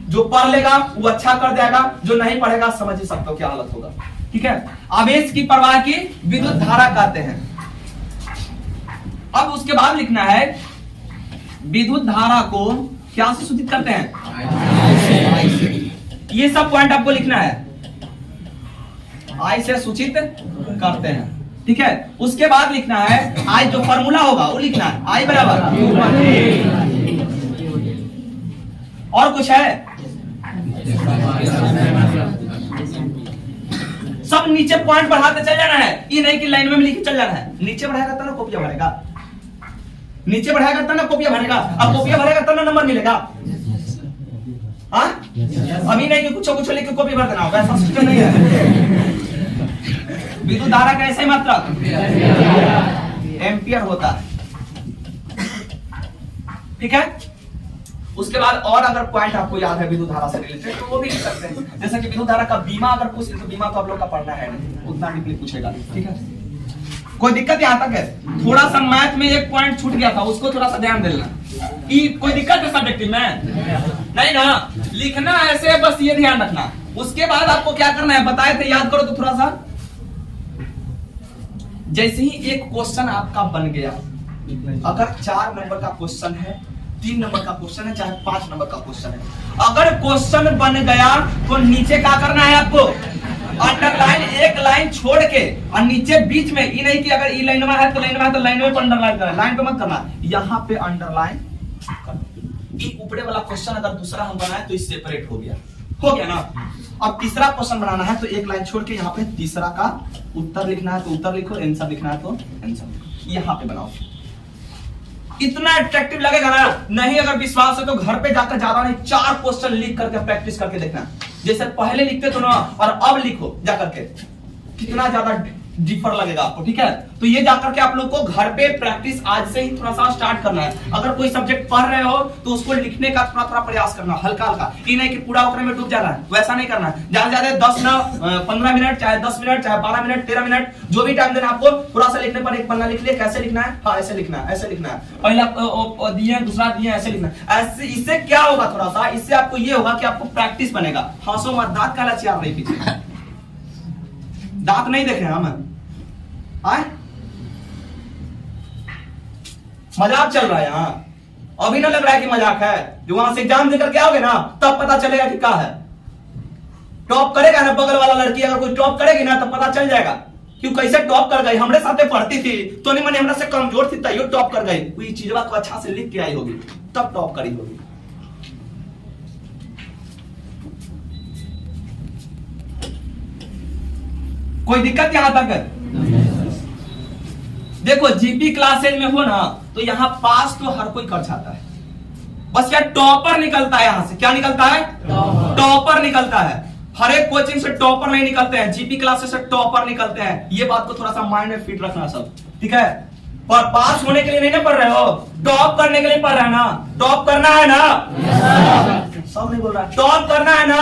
जो पढ़ लेगा वो अच्छा कर जाएगा, जो नहीं पढ़ेगा समझ ही सकते हो क्या हालत होगा। ठीक है, आवेश की प्रवाह की विद्युत धारा कहते हैं। अब उसके बाद लिखना है विद्युत धारा को क्या से सूचित करते हैं, ये सब पॉइंट आपको लिखना है, आई से सूचित करते हैं। ठीक है, उसके बाद लिखना है आई, जो फॉर्मूला होगा वो लिखना है, आई बराबर और कुछ है, सब नीचे पॉइंट बढ़ाते चल जाना है, ये नहीं कि लाइन में लिख चल जाना है। नीचे बढ़ाएगा तब ना कॉपियां भरेगा, नीचे बढ़ाएगा तब ना कॉपियां भरेगा, अब कॉपियां भरेगा तब ना नंबर मिलेगा। हाँ, अभी नहीं कि कुछ लिख के कॉपी भर देना, वैसा सिस्टम नहीं है। विद्युत धारा का ऐसा ही मात्रक एम्पियर होता है। ठीक है, उसके बाद और अगर पॉइंट आपको याद है विद्युत धारा से रिलेटेड तो वो भी लिख सकते हैं, जैसे कि विद्युत धारा का बीमा अगर पूछ तो बीमा तो आप लोग का पढ़ना है नहीं, उतना डीपली पूछेगा। ठीक है, कोई दिक्कत यहाँ तक है? थोड़ा सा मैथ में एक पॉइंट छूट गया था, उसको थोड़ा सा ध्यान देना। कोई दिक्कत है सब्जेक्टिव में? नहीं ना, लिखना ऐसे बस ये ध्यान रखना। उसके बाद आपको क्या करना है बताए थे, याद करो तो थोड़ा सा। जैसे ही एक क्वेश्चन आपका बन गया, अगर 4 नंबर का क्वेश्चन है, 3 नंबर का क्वेश्चन है, चाहे 5 नंबर का क्वेश्चन है, अगर क्वेश्चन बन गया तो नीचे क्या करना है आपको, अंडरलाइन एक लाइन छोड़ के, और नीचे बीच में ये नहीं कि अगर ई लाइन में है तो लाइन में है तो लाइन में पर अंडरलाइन करना, लाइन पे मत करना, यहाँ पे अंडरलाइन करना। ये ऊपरे वाला क्वेश्चन अगर दूसरा हम बनाए तो इस सेपरेट हो गया ना। अब तीसरा क्वेश्चन बनाना है तो एक लाइन छोड़ के यहाँ पे तीसरा का उत्तर लिखना है तो उत्तर लिखो, आंसर लिखना है तो आंसर लिखो, यहाँ पे बनाओ। इतना अट्रैक्टिव लगेगा ना, नहीं अगर विश्वास है तो घर पे जाकर ज्यादा नहीं 4 क्वेश्चन लिख करके प्रैक्टिस करके देखना, जैसे पहले लिखते तो ना और अब लिखो जाकर के, कितना ज्यादा डिफर लगेगा आपको। ठीक है, तो ये जाकर के आप लोग को घर पे प्रैक्टिस आज से ही थोड़ा सा स्टार्ट करना है। अगर कोई सब्जेक्ट पढ़ रहे हो तो उसको लिखने का थोड़ा प्रयास करना, हल्का हल्का, ये नहीं कि पूरा उकरे में डूब जाना है, वैसा नहीं करना है। ज्यादा ज्यादा 10 ना 15 मिनट, चाहे 10 मिनट, चाहे 12 मिनट, 13 मिनट, जो भी टाइम देना आपको, थोड़ा सा लिखने पर एक पन्ना लिख लिया, कैसे लिखना है, हाँ ऐसे लिखना है, ऐसे लिखना है, पहला दिए दूसरा दिए, ऐसे लिखना है। ऐसे इससे क्या होगा, थोड़ा सा इससे आपको ये होगा कि आपको प्रैक्टिस बनेगा। हंसो मत, दांत काला चियार रही पीछे, दांत नहीं देखे हम, मजाक चल रहा है यहाँ, अभी ना लग रहा है कि मजाक है। जो वहां से एग्जाम देकर के आओगे ना तब पता चलेगा कि क्या है। टॉप करेगा ना बगल वाला लड़की, अगर कोई टॉप करेगी ना तब पता चल जाएगा क्यों कैसे टॉप कर गई। हमरे साथे पढ़ती थी तो नहीं मने हमरा से कमजोर थी तैयो टॉप कर गई, कोई चीज को अच्छा से लिख के आई होगी तब टॉप करी होगी। कोई दिक्कत यहां तक है? देखो जीपी क्लासेज में हो ना तो यहाँ पास तो हर कोई कर जाता है, बस यार टॉपर निकलता है। यहाँ से क्या निकलता है? टॉपर निकलता है। हर एक कोचिंग से टॉपर नहीं निकलते हैं, जीपी क्लासेस से टॉपर निकलते हैं। ये बात को थोड़ा सा माइंड में फिट रखना सब, ठीक है? पर पास होने के लिए नहीं ना पढ़ रहे हो, टॉप करने के लिए पढ़ रहे हैं ना। टॉप करना है ना? सब नहीं बोल रहा, टॉप करना है ना?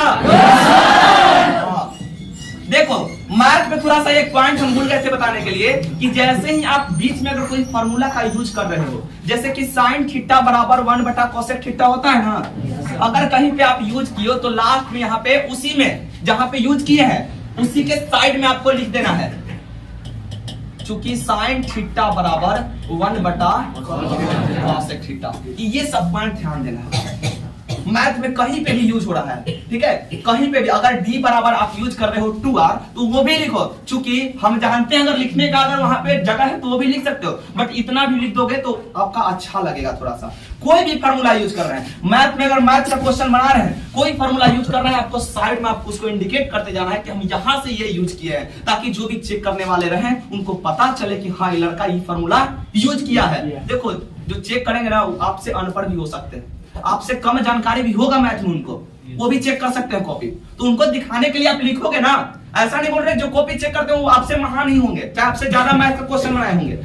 देखो मैथ में थोड़ा सा एक पॉइंट हम भूल गए थे बताने के लिए कि जैसे ही आप बीच में अगर कोई फार्मूला का यूज कर रहे हो, जैसे कि साइन थीटा बराबर 1/कोसेक थीटा होता है ना, अगर कहीं पे आप यूज किए हो तो लास्ट में यहाँ पे उसी में जहां पे यूज किए हैं उसी के साइड में आपको लिख देना है, चूंकि साइन थीटा बराबर 1/कोसेक थीटा। ये सब पॉइंट ध्यान देना है। मैथ में कहीं पे भी यूज हो रहा है, ठीक है, कहीं पे भी। अगर d बराबर आप यूज कर रहे हो 2r तो वो भी लिखो, चूंकि हम जानते हैं अगर लिखने का अगर वहां पे जगह है तो वो भी लिख सकते हो, बट इतना भी लिख दोगे तो आपका अच्छा लगेगा थोड़ा सा। कोई भी फार्मूला यूज कर रहे हैं मैथ में, अगर मैथ का क्वेश्चन बना रहे हैं, कोई फार्मूला यूज कर रहे हैं, आपको साइड में आपको उसको इंडिकेट करते जाना है कि हम यहां से ये यूज किए हैं, ताकि जो भी चेक करने वाले रहे उनको पता चले कि हाँ ये लड़का ये फार्मूला यूज किया है। देखो जो चेक करेंगे ना आपसे अनपढ़ भी हो सकते हैं, आपसे कम जानकारी भी होगा मैथ में, उनको वो भी चेक कर सकते हैं कॉपी, तो उनको दिखाने के लिए आप लिखोगे ना। ऐसा नहीं बोल रहे जो कॉपी चेक करते हैं वो आपसे महान ही होंगे, चाहे आपसे ज्यादा मैथ का क्वेश्चन बनाए होंगे,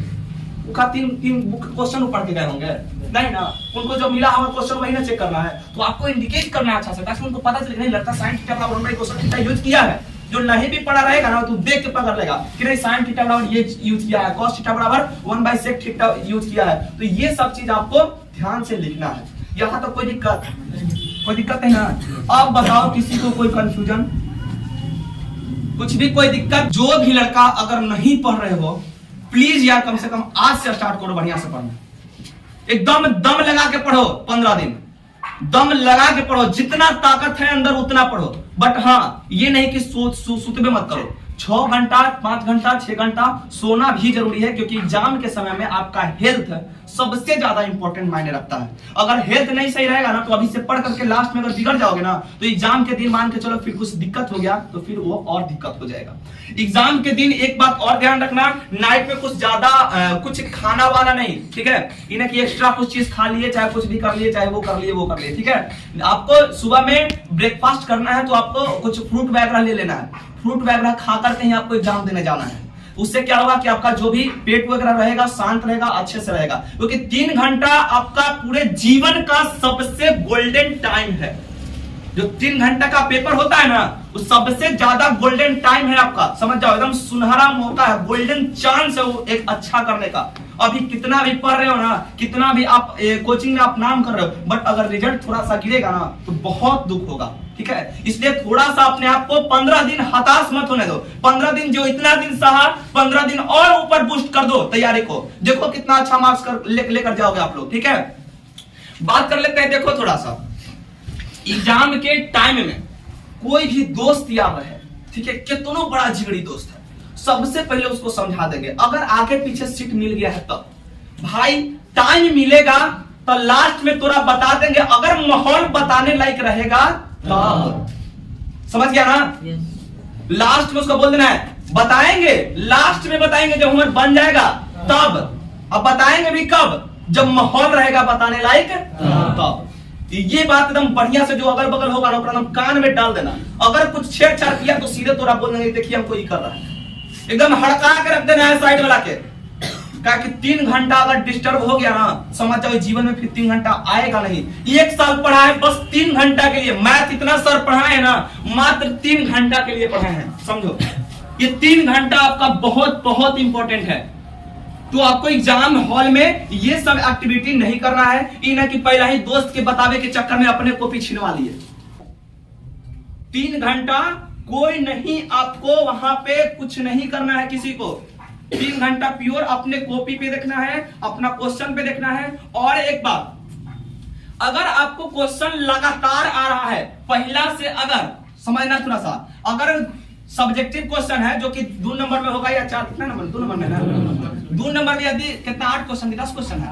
तीन बुक क्वेश्चन ऊपर के गए होंगे, नहीं ना। उनको जो मिला हमारा क्वेश्चन वही ना चेक करना है, तो आपको इंडिकेट करना है अच्छा से, ताकि उनको पता चले नहीं लड़का साइन थीटा बराबर 1/2 क्वेश्चन यूज किया है। जो नहीं भी पढ़ा रहेगा ना तो देख के पकड़ लेगा कि नहीं साइन थीटा बराबर ये यूज किया है, cos थीटा बराबर 1/sec थीटा यूज किया है। तो ये सब चीज आपको ध्यान से लिखना है। यहाँ तो कोई दिक्कत है ना? अब बताओ किसी को कोई कंफ्यूजन, कुछ भी कोई दिक्कत? जो भी लड़का अगर नहीं पढ़ रहे हो प्लीज यार कम से कम आज से स्टार्ट करो बढ़िया से पढ़ना, एकदम दम लगा के पढ़ो, 15 दिन दम लगा के पढ़ो, जितना ताकत है अंदर उतना पढ़ो। बट हाँ ये नहीं कि सुतबे मत करो, 6 घंटा 5 घंटा 6 घंटा सोना भी जरूरी है, क्योंकि एग्जाम के समय में आपका हेल्थ सबसे ज्यादा इंपॉर्टेंट मायने रखता है। अगर हेल्थ नहीं सही रहेगा ना तो अभी से पढ़ करके लास्ट में अगर बिगड़ जाओगे ना तो एग्जाम के दिन मान के चलो फिर कुछ दिक्कत हो गया तो फिर वो और दिक्कत हो जाएगा। एग्जाम के दिन एक बात और ध्यान रखना, नाइट में कुछ ज्यादा कुछ खाना वाला नहीं, ठीक है, इन्हें कि एक्स्ट्रा कुछ चीज खा लिए, चाहे कुछ भी कर लिए, चाहे वो कर लिए, ठीक है। आपको सुबह में ब्रेकफास्ट करना है तो आपको कुछ फ्रूट वगैरह ले लेना है, फ्रूट वगैरह खा करके ही आपको एग्जाम देने जाना है। उससे क्या होगा कि आपका जो भी पेट वगैरह रहेगा शांत रहेगा, अच्छे से रहेगा, क्योंकि 3 घंटा आपका पूरे जीवन का सबसे गोल्डन टाइम है। जो 3 घंटा का पेपर होता है ना वो सबसे ज्यादा गोल्डन टाइम है आपका, समझ जाओ, एकदम सुनहरा मौका है, गोल्डन चांस है वो एक अच्छा करने का। अभी कितना भी पढ़ रहे हो ना, कितना भी आप कोचिंग में आप नाम कर रहे हो, बट अगर रिजल्ट थोड़ा सा गिरेगा ना तो बहुत दुख होगा, ठीक है। इसलिए थोड़ा सा अपने आप को 15 दिन हताश मत होने दो। 15 दिन जो इतना दिन सहा, 15 दिन और ऊपर बूस्ट कर दो तैयारी को, देखो कितना अच्छा मार्क्स लेकर जाओगे आप लोग, ठीक है। बात कर लेते हैं, देखो थोड़ा सा एग्जाम के टाइम में कोई भी दोस्त यार रहे, ठीक है, कितना बड़ा जिगरी दोस्त है, सबसे पहले उसको समझा देंगे। अगर आगे पीछे सीट मिल गया है तब भाई टाइम मिलेगा तो लास्ट में थोड़ा बता देंगे, अगर माहौल बताने लायक रहेगा तब, समझ गया ना। लास्ट में उसको बोल देना है बताएंगे, लास्ट में बताएंगे जब हमारा बन जाएगा तब। अब बताएंगे भी कब? जब माहौल रहेगा बताने लायक तब। ये बात एकदम बढ़िया से जो अगल बगल होगा ना एकदम कान में डाल देना। अगर कुछ छेड़छाड़ किया तो सीधे तोरा बोल देंगे देखिए हमको ये कर रहा है, एकदम हड़का के रख देना है साइड वाला के। क्या कि 3 घंटा अगर डिस्टर्ब हो गया ना समझ जाओ जीवन में फिर 3 घंटा आएगा नहीं। 1 साल पढ़ा है बस 3 घंटा के लिए, मैथ इतना सर पढ़ाए है ना मात्र 3 घंटा के लिए पढ़ाए हैं, समझो। ये 3 घंटा आपका बहुत बहुत इंपॉर्टेंट है। तो आपको एग्जाम हॉल में ये सब एक्टिविटी नहीं करना है, ये ना कि पहला ही दोस्त के बतावे के चक्कर में अपने कॉपी छिनवा लिए। 3 घंटा कोई नहीं, आपको वहां पे कुछ नहीं करना है किसी को। 3 घंटा प्योर अपने कॉपी पे देखना है, अपना क्वेश्चन पे देखना है। और एक बात, अगर आपको क्वेश्चन लगातार आ रहा है पहला से, अगर समझना थोड़ा सा, अगर सब्जेक्टिव क्वेश्चन है जो कि 2 नंबर में होगा या 4 कितना नंबर 2 नंबर में ना 2 नंबर में यदि कितना 8 क्वेश्चन 10 क्वेश्चन है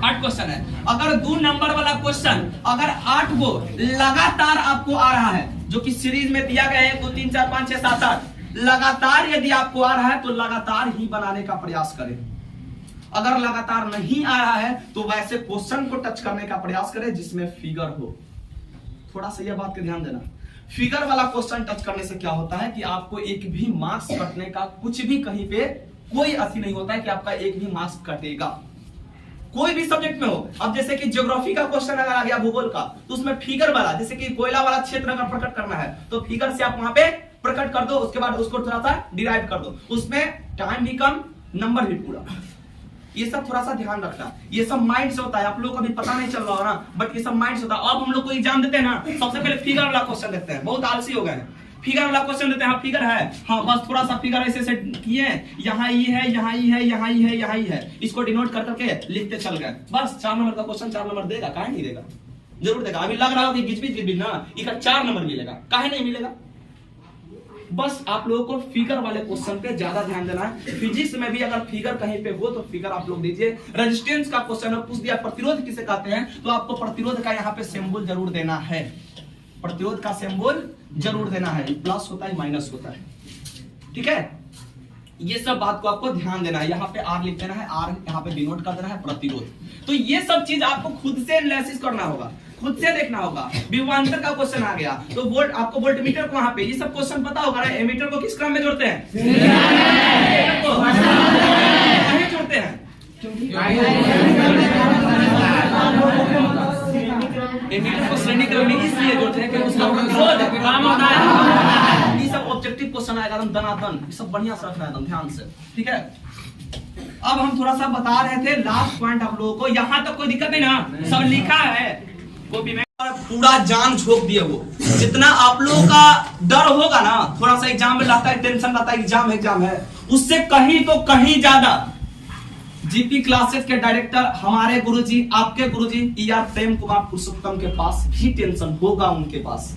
8 क्वेश्चन है, अगर 2 नंबर वाला क्वेश्चन अगर 8 गो लगातार आपको आ रहा है जो कि सीरीज में दिया गया है 1 2 3 4 5 6 7 8 लगातार यदि आपको आ रहा है तो लगातार ही बनाने का प्रयास करें। अगर लगातार नहीं आ रहा है तो वैसे क्वेश्चन को टच करने का प्रयास करें जिसमें फिगर हो। थोड़ा सा यह बात का ध्यान देना, फिगर वाला क्वेश्चन टच करने से क्या होता है कि आपको एक भी मार्क्स कटने का कुछ भी कहीं पे कोई असर नहीं होता है कि आपका एक भी मार्क्स कटेगा, कोई भी सब्जेक्ट में हो। अब जैसे कि ज्योग्राफी का क्वेश्चन अगर आ गया भूगोल का तो उसमें फिगर वाला, जैसे कि कोयला वाला क्षेत्र अगर प्रकट करना है तो फिगर से आप वहां पे प्रकट कर दो, उसके बाद उसको थोड़ा सा डिराइव कर दो, उसमें टाइम भी कम नंबर भी पूरा। ये सब थोड़ा सा ध्यान रखना, ये सब माइंड से होता है, आप लोगों को अभी पता नहीं चल रहा ना, बट ये सब माइंड से होता है। अब हम लोग को एग्जाम देते हैं ना सबसे पहले फिगर वाला क्वेश्चन देखते हैं, बहुत आलसी हो गए हैं। फिगर वाला क्वेश्चन देते हैं, हाँ फिगर है, हाँ बस थोड़ा सा फिगर ऐसे से किए, यहाँ ये है, यहाँ ये है, यहाँ ये है, यहाँ ये है, इसको डिनोट कर करके लिखते चल गए, बस 4 नंबर का क्वेश्चन 4 नंबर देगा, काहे नहीं देगा। जरूर देगा। अभी लग रहा हो कि गिजबी ना इसका 4 नंबर मिलेगा, काहे नहीं मिलेगा? बस आप लोगों को फिगर वाले क्वेश्चन पे ज्यादा ध्यान देना है। फिजिक्स में भी अगर फिगर कहीं पे हो तो फिगर आप लोग दीजिए। रेजिस्टेंस का क्वेश्चन पूछ दिया, प्रतिरोध किसे कहते हैं, तो आपको प्रतिरोध का यहाँ पे सिंबल जरूर देना है, प्रतिरोध का सिंबल जरूर देना है, प्लस होता है माइनस होता है, ठीक है। ये सब बात को आपको ध्यान देना है। यहाँ पे आर लिख देना है, आर यहाँ पे डिनोट कर देना है प्रतिरोध। तो ये सब चीज आपको खुद से एनालिसिस करना होगा, खुद से देखना होगा। विभवांतर का क्वेश्चन आ गया तो वोल्ट, आपको वोल्टमीटर को वहां पे ये सब क्वेश्चन पता होगा ना। एमीटर को किस क्रम में जोड़ते हैं? जोड़ते हैं एमीटर को श्रेणी क्रम में इसलिए जोड़ते हैं कि उसका प्रतिरोध काम होता है। ये सब ऑब्जेक्टिव क्वेश्चन आएगा एकदम दनादन, ये सब बढ़िया से रखना है एकदम ध्यान से, ठीक है। अब हम थोड़ा सा बता रहे थे लास्ट पॉइंट आप लोगों को, यहां तक कोई दिक्कत नहीं ना, सब लिखा है कॉपी में। पूरा जान झोंक दिए वो, जितना आप लोगों का डर होगा ना, थोड़ा सा एग्जाम में रहता है, टेंशन रहता है, एग्जाम है, उससे कहीं तो कहीं ज्यादा जीपी क्लासेस के डायरेक्टर हमारे गुरुजी, आपके गुरुजी ER प्रेम कुमार पुरुषोत्तम के पास भी टेंशन होगा उनके पास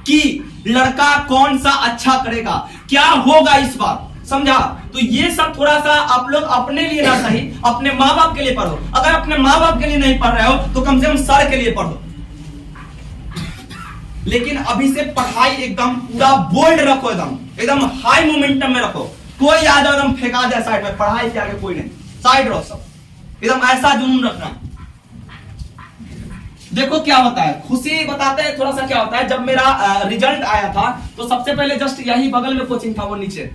कि लड़का कौन सा अच्छा करेगा, क्या होगा इस बार, समझा। तो ये सब थोड़ा सा आप लोग अपने लिए ना सही अपने माँ बाप के लिए पढ़ो। अगर अपने माँ बाप के लिए नहीं पढ़ रहे हो तो कम से कम सर के लिए पढ़ो। लेकिन अभी से पढ़ाई एकदम पूरा बोल्ड रखो, एकदम हाई मोमेंटम में रखो। कोई याद एकदम फेंका जाए साइड में, पढ़ाई के आगे कोई नहीं, साइड रहो सब, एकदम ऐसा जुनून रखना। देखो क्या होता है, खुशी बताते हैं थोड़ा सा क्या होता है। जब मेरा रिजल्ट आया था तो सबसे पहले जस्ट यही बगल में कोचिंग था, वो नीचे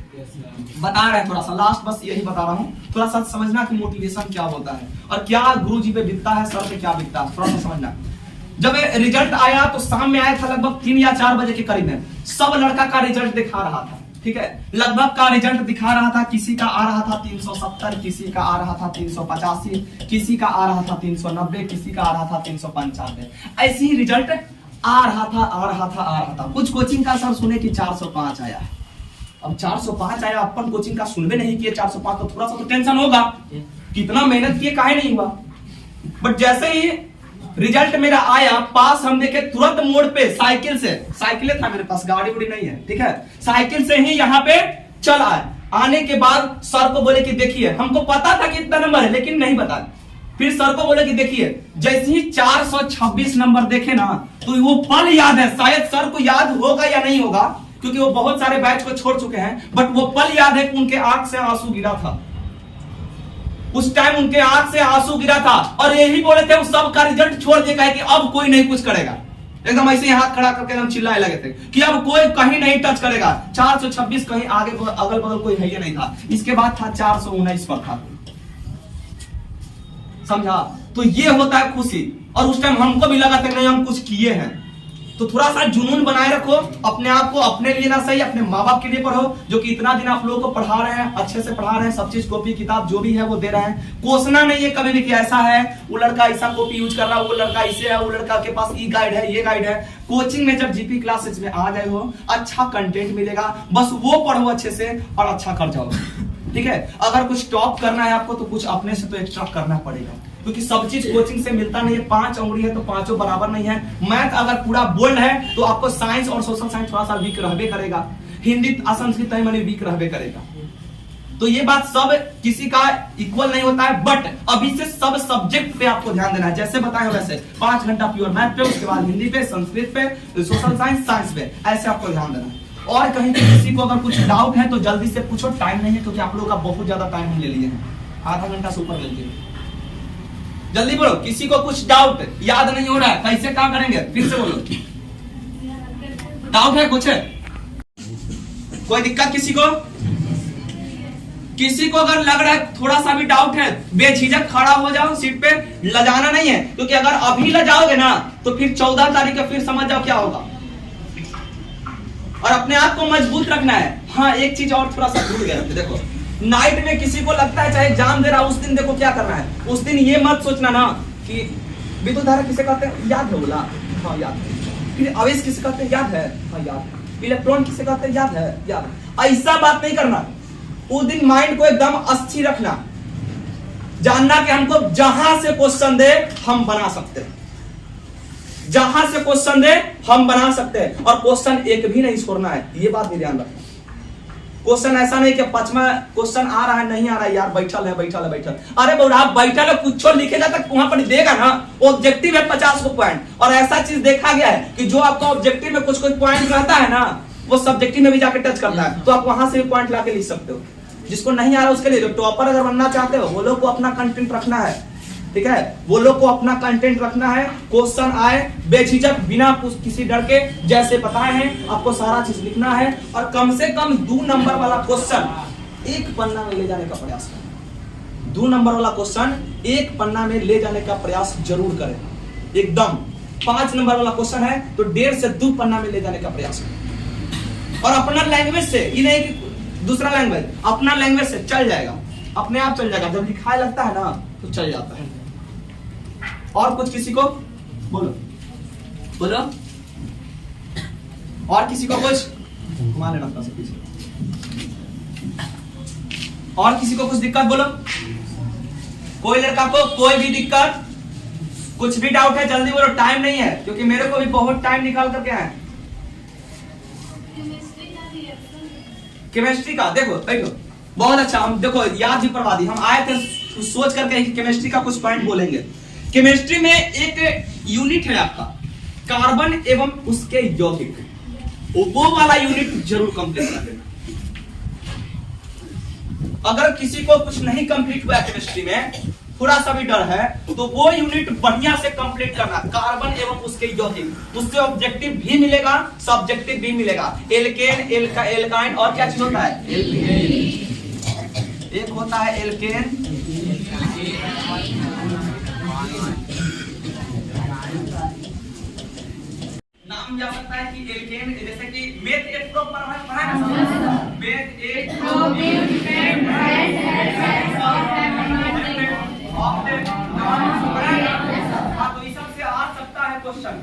बता रहे हैं, थोड़ा सा लास्ट बस यही बता रहा हूँ, थोड़ा सा समझना कि मोटिवेशन क्या होता है और क्या गुरुजी पे बीतता है, सर पे क्या बीतता है, थोड़ा सा समझना। जब रिजल्ट आया तो शाम में आया था लगभग 3 या 4 बजे के करीब में, सब लड़का का रिजल्ट दिखा रहा था, ठीक है। लगभग का रिजल्ट दिखा रहा था, किसी का आ रहा था 370, किसी का आ रहा था 385, किसी का आ रहा था 390, किसी का आ रहा था 395, ऐसी ही रिजल्ट आ रहा था। कुछ कोचिंग का सर सुने कि 405 आया। अब 405 आया, अपन कोचिंग का सुनवे नहीं किए 405, तो थोड़ा सा तो टेंशन होगा, कितना मेहनत किए काहे नहीं हुआ। बट जैसे ही रिजल्ट मेरा आया, पास हम देखे तुरंत मोड़ पे साइकिल से, साइकिल था मेरे पास, गाड़ी उड़ी नहीं है, ठीक है, साइकिल से ही यहाँ पे चल आए। आने के बाद सर को बोले कि देखिए, हमको पता था कि इतना नंबर है लेकिन नहीं बता। फिर सर को बोले कि देखिए, जैसे ही 426 नंबर देखे ना तो वो पल याद है, शायद सर को याद होगा या नहीं होगा क्योंकि वो बहुत सारे बैच को छोड़ चुके हैं, बट वो पल याद है कि उनके आंख से आंसू गिरा था। उस टाइम उनके आंख से आंसू गिरा था और यही बोले थे उस सब का रिजल्ट छोड़ देगा है कि अब कोई नहीं कुछ करेगा। एकदम ऐसे हाथ खड़ा करके एकदम चिल्लाए लगे थे कि अब कोई कहीं नहीं टच करेगा। 426 कहीं आगे अगल बगल कोई है ही नहीं था। इसके बाद था 419 पर था, समझा। तो ये होता है खुशी, और उस टाइम हमको भी लगा था नहीं हम कुछ किए हैं। तो थोड़ा सा जुनून बनाए रखो अपने आप को, अपने लिए ना सही अपने माँ बाप के लिए पढ़ो, जो कि इतना दिन आप लोगों को पढ़ा रहे हैं, अच्छे से पढ़ा रहे हैं, सब चीज कॉपी किताब जो भी है वो दे रहे हैं। कोसना नहीं है कभी भी कि ऐसा है वो लड़का ऐसा कॉपी यूज कर रहा है, वो लड़का इसे है, वो लड़का के पास ई गाइड है, ये गाइड है। कोचिंग में जब जीपी क्लासेस में आ गए हो, अच्छा कंटेंट मिलेगा, बस वो पढ़ो अच्छे से और अच्छा कर जाओ, ठीक है। अगर कुछ टॉप करना है आपको तो कुछ अपने से तो एक्स्ट्रा करना पड़ेगा, क्योंकि सब चीज कोचिंग से मिलता नहीं है। 5 उंगली है तो पांचों बराबर नहीं है। मैथ अगर पूरा बोल्ड है तो आपको साइंस और सोशल साइंस थोड़ा सा वीक रहबे करेगा, हिंदी संस्कृत मनी वीक रहबे करेगा। तो ये बात सब किसी का इक्वल नहीं होता है, बट अभी से सब सब्जेक्ट पे आपको ध्यान देना है। जैसे बताए वैसे 5 घंटा प्योर मैथ पे, उसके बाद हिंदी पे, संस्कृत पे, सोशल साइंस, साइंस पे, ऐसे आपको ध्यान देना है। और कहीं पे किसी को अगर कुछ डाउट है तो जल्दी से पूछो, टाइम नहीं है क्योंकि आप लोगों का बहुत ज्यादा टाइम हम ले लिए हैं, आधा घंटा से ऊपर ले लिए। जल्दी बोलो, किसी को कुछ डाउट याद नहीं हो रहा है, कैसे काम करेंगे, फिर से बोलो। डाउट है कुछ है? कोई दिक्कत किसी को? किसी को अगर लग रहा है थोड़ा सा भी डाउट है, बेझिझक खड़ा हो जाओ सीट पे, लजाना नहीं है, क्योंकि अगर अभी लजाओगे ना तो फिर 14 तारीख का फिर समझ जाओ क्या होगा। और अपने आप को मजबूत रखना है। हाँ, एक चीज और थोड़ा सा भूल गया, देखो नाइट में किसी को लगता है चाहे एग्जाम दे रहा उस दिन, देखो क्या करना है उस दिन, ये मत सोचना ना कि विद्युत धारा किसे कहते हैं, याद है बोला, हाँ याद है। फिर आवेश किसे कहते हैं, याद है, हाँ याद है। इलेक्ट्रॉन किसे कहते हैं, याद है, याद है। ऐसा बात नहीं करना, उस दिन माइंड को एकदम अस्थिर रखना, जानना कि हमको जहां से क्वेश्चन दे हम बना सकते हैं। जहां से क्वेश्चन दे हम बना सकते हैं, और क्वेश्चन एक भी नहीं छोड़ना है, ये बात भी ध्यान रखना। क्वेश्चन ऐसा नहीं कि 5वां क्वेश्चन आ रहा है नहीं आ रहा है, यार बैठल है। अरे बौरा बैठल है, कुछ लिखेगा तक वहां पर देगा ना, ऑब्जेक्टिव है 50 को पॉइंट। और ऐसा चीज देखा गया है कि जो आपका ऑब्जेक्टिव में कुछ पॉइंट रहता है ना, वो सब्जेक्टिव में भी जाकर टच करता है, तो आप वहां से भी पॉइंट लाके लिख सकते हो। जिसको नहीं आ रहा उसके लिए, जो टॉपर अगर बनना चाहते हो वो लोग को अपना कंटेंट रखना है, ठीक है, वो लोग को अपना कंटेंट रखना है। क्वेश्चन आए बेझिझक बिना किसी डर के, जैसे बताए हैं आपको सारा चीज लिखना है, और कम से कम 2 नंबर वाला क्वेश्चन एक पन्ना में ले जाने का प्रयास करें। 2 नंबर वाला क्वेश्चन एक पन्ना में ले जाने का प्रयास जरूर करें एकदम। 5 नंबर वाला क्वेश्चन है तो 1.5 से 2 पन्ना में ले जाने का प्रयास करें, और अपना लैंग्वेज से, ये नहीं कि दूसरा लैंग्वेज, अपना लैंग्वेज से चल जाएगा, अपने आप चल जाएगा। जब लिखाए लगता है ना तो चल जाता है। और कुछ किसी को बोलो, और किसी को कुछ घुमा लेना अपना से, और किसी को कुछ दिक्कत बोलो। कोई लड़का को कोई भी दिक्कत, कुछ भी डाउट है जल्दी बोलो, टाइम नहीं है, क्योंकि मेरे को भी बहुत टाइम निकाल करके आए। केमिस्ट्री का देखो बैठो, बहुत अच्छा, हम देखो याद भी करवा दी, हम आए थे सोच करके केमिस्ट्री का कुछ पॉइंट बोलेंगे। केमिस्ट्री में एक यूनिट है आपका कार्बन एवं उसके यौगिक, वो वाला यूनिट जरूर कंप्लीट कर देना। अगर किसी को कुछ नहीं कंप्लीट हुआ केमिस्ट्री में, थोड़ा सा भी डर है, तो वो यूनिट बढ़िया से कंप्लीट करना, कार्बन एवं उसके यौगिक। उससे ऑब्जेक्टिव भी मिलेगा, सब्जेक्टिव भी मिलेगा। एल्केन, एल्काइन, और क्या चीज होता है, एक होता है एल्केन, नाम जा सकता है कि एल्केन, जैसे कि मेथ 1 प्रो पढ़ा है ना, मेथ 1 क्वेश्चन,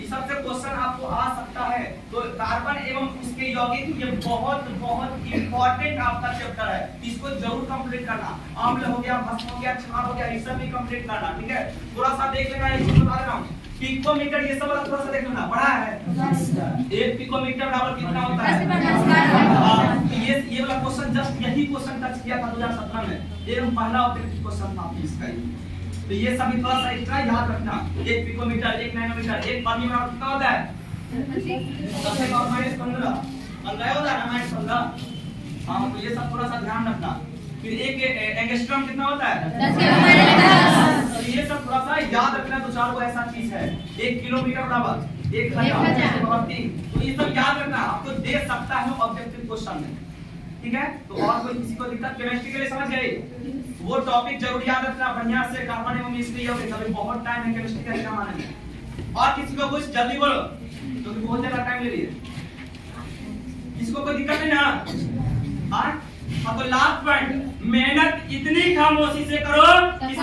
इस सबसे क्वेश्चन आपको आ सकता है। तो कार्बन एवं उसके यौगिक, ये बहुत इंपॉर्टेंट आपका चैप्टर है, इसको जरूर कंप्लीट करना। अम्ल हो गया, भस्म हो गया, क्षार हो गया, ये सब भी कंप्लीट करना, ठीक है। थोड़ा सा देख लेना, एक चीज बता दे रहा हूं, पिकोमीटर, ये सब थोड़ा सा देख लेना, पढ़ा है। 1 पिकोमीटर बराबर कितना होता है? ये वाला क्वेश्चन जस्ट यही क्वेश्चन टच किया था 2017 में, एवं पहला ऑब्जेक्टिव क्वेश्चन था इसका। तो ये सभी थोड़ा सा एक्स्ट्रा याद रखना। 1 पिकोमीटर, 1 नैनोमीटर, 1 पानी बराबर कितना होता है? 10 का -15 15 होता है ना, -15। हाँ, तो ये सब थोड़ा सा ध्यान रखना। फिर 1 एंगस्ट्रॉम कितना होता है? 10 के -10। तो ये सब थोड़ा सा याद रखना। तो 4 को ऐसा चीज है, 1 किलोमीटर बराबर 1,000 बराबर 3। तो ये सब याद रखना, आपको दे सकता है ऑब्जेक्टिव क्वेश्चन में, ठीक है। तो और कोई किसी को दिक्कत केमिस्ट्री के लिए समझ गई? वो टॉपिक जरूर याद रखना बढ़िया से, कार्बन एवं इसलिए अभी बहुत टाइम है केमिस्ट्री का एग्जाम आने में। और किसी को कुछ जल्दी बोलो, क्योंकि बहुत ज्यादा टाइम ले लिए। किसी को कोई दिक्कत नहीं ना? हाँ, तो लास्ट पॉइंट, मेहनत इतनी खामोशी से करो कि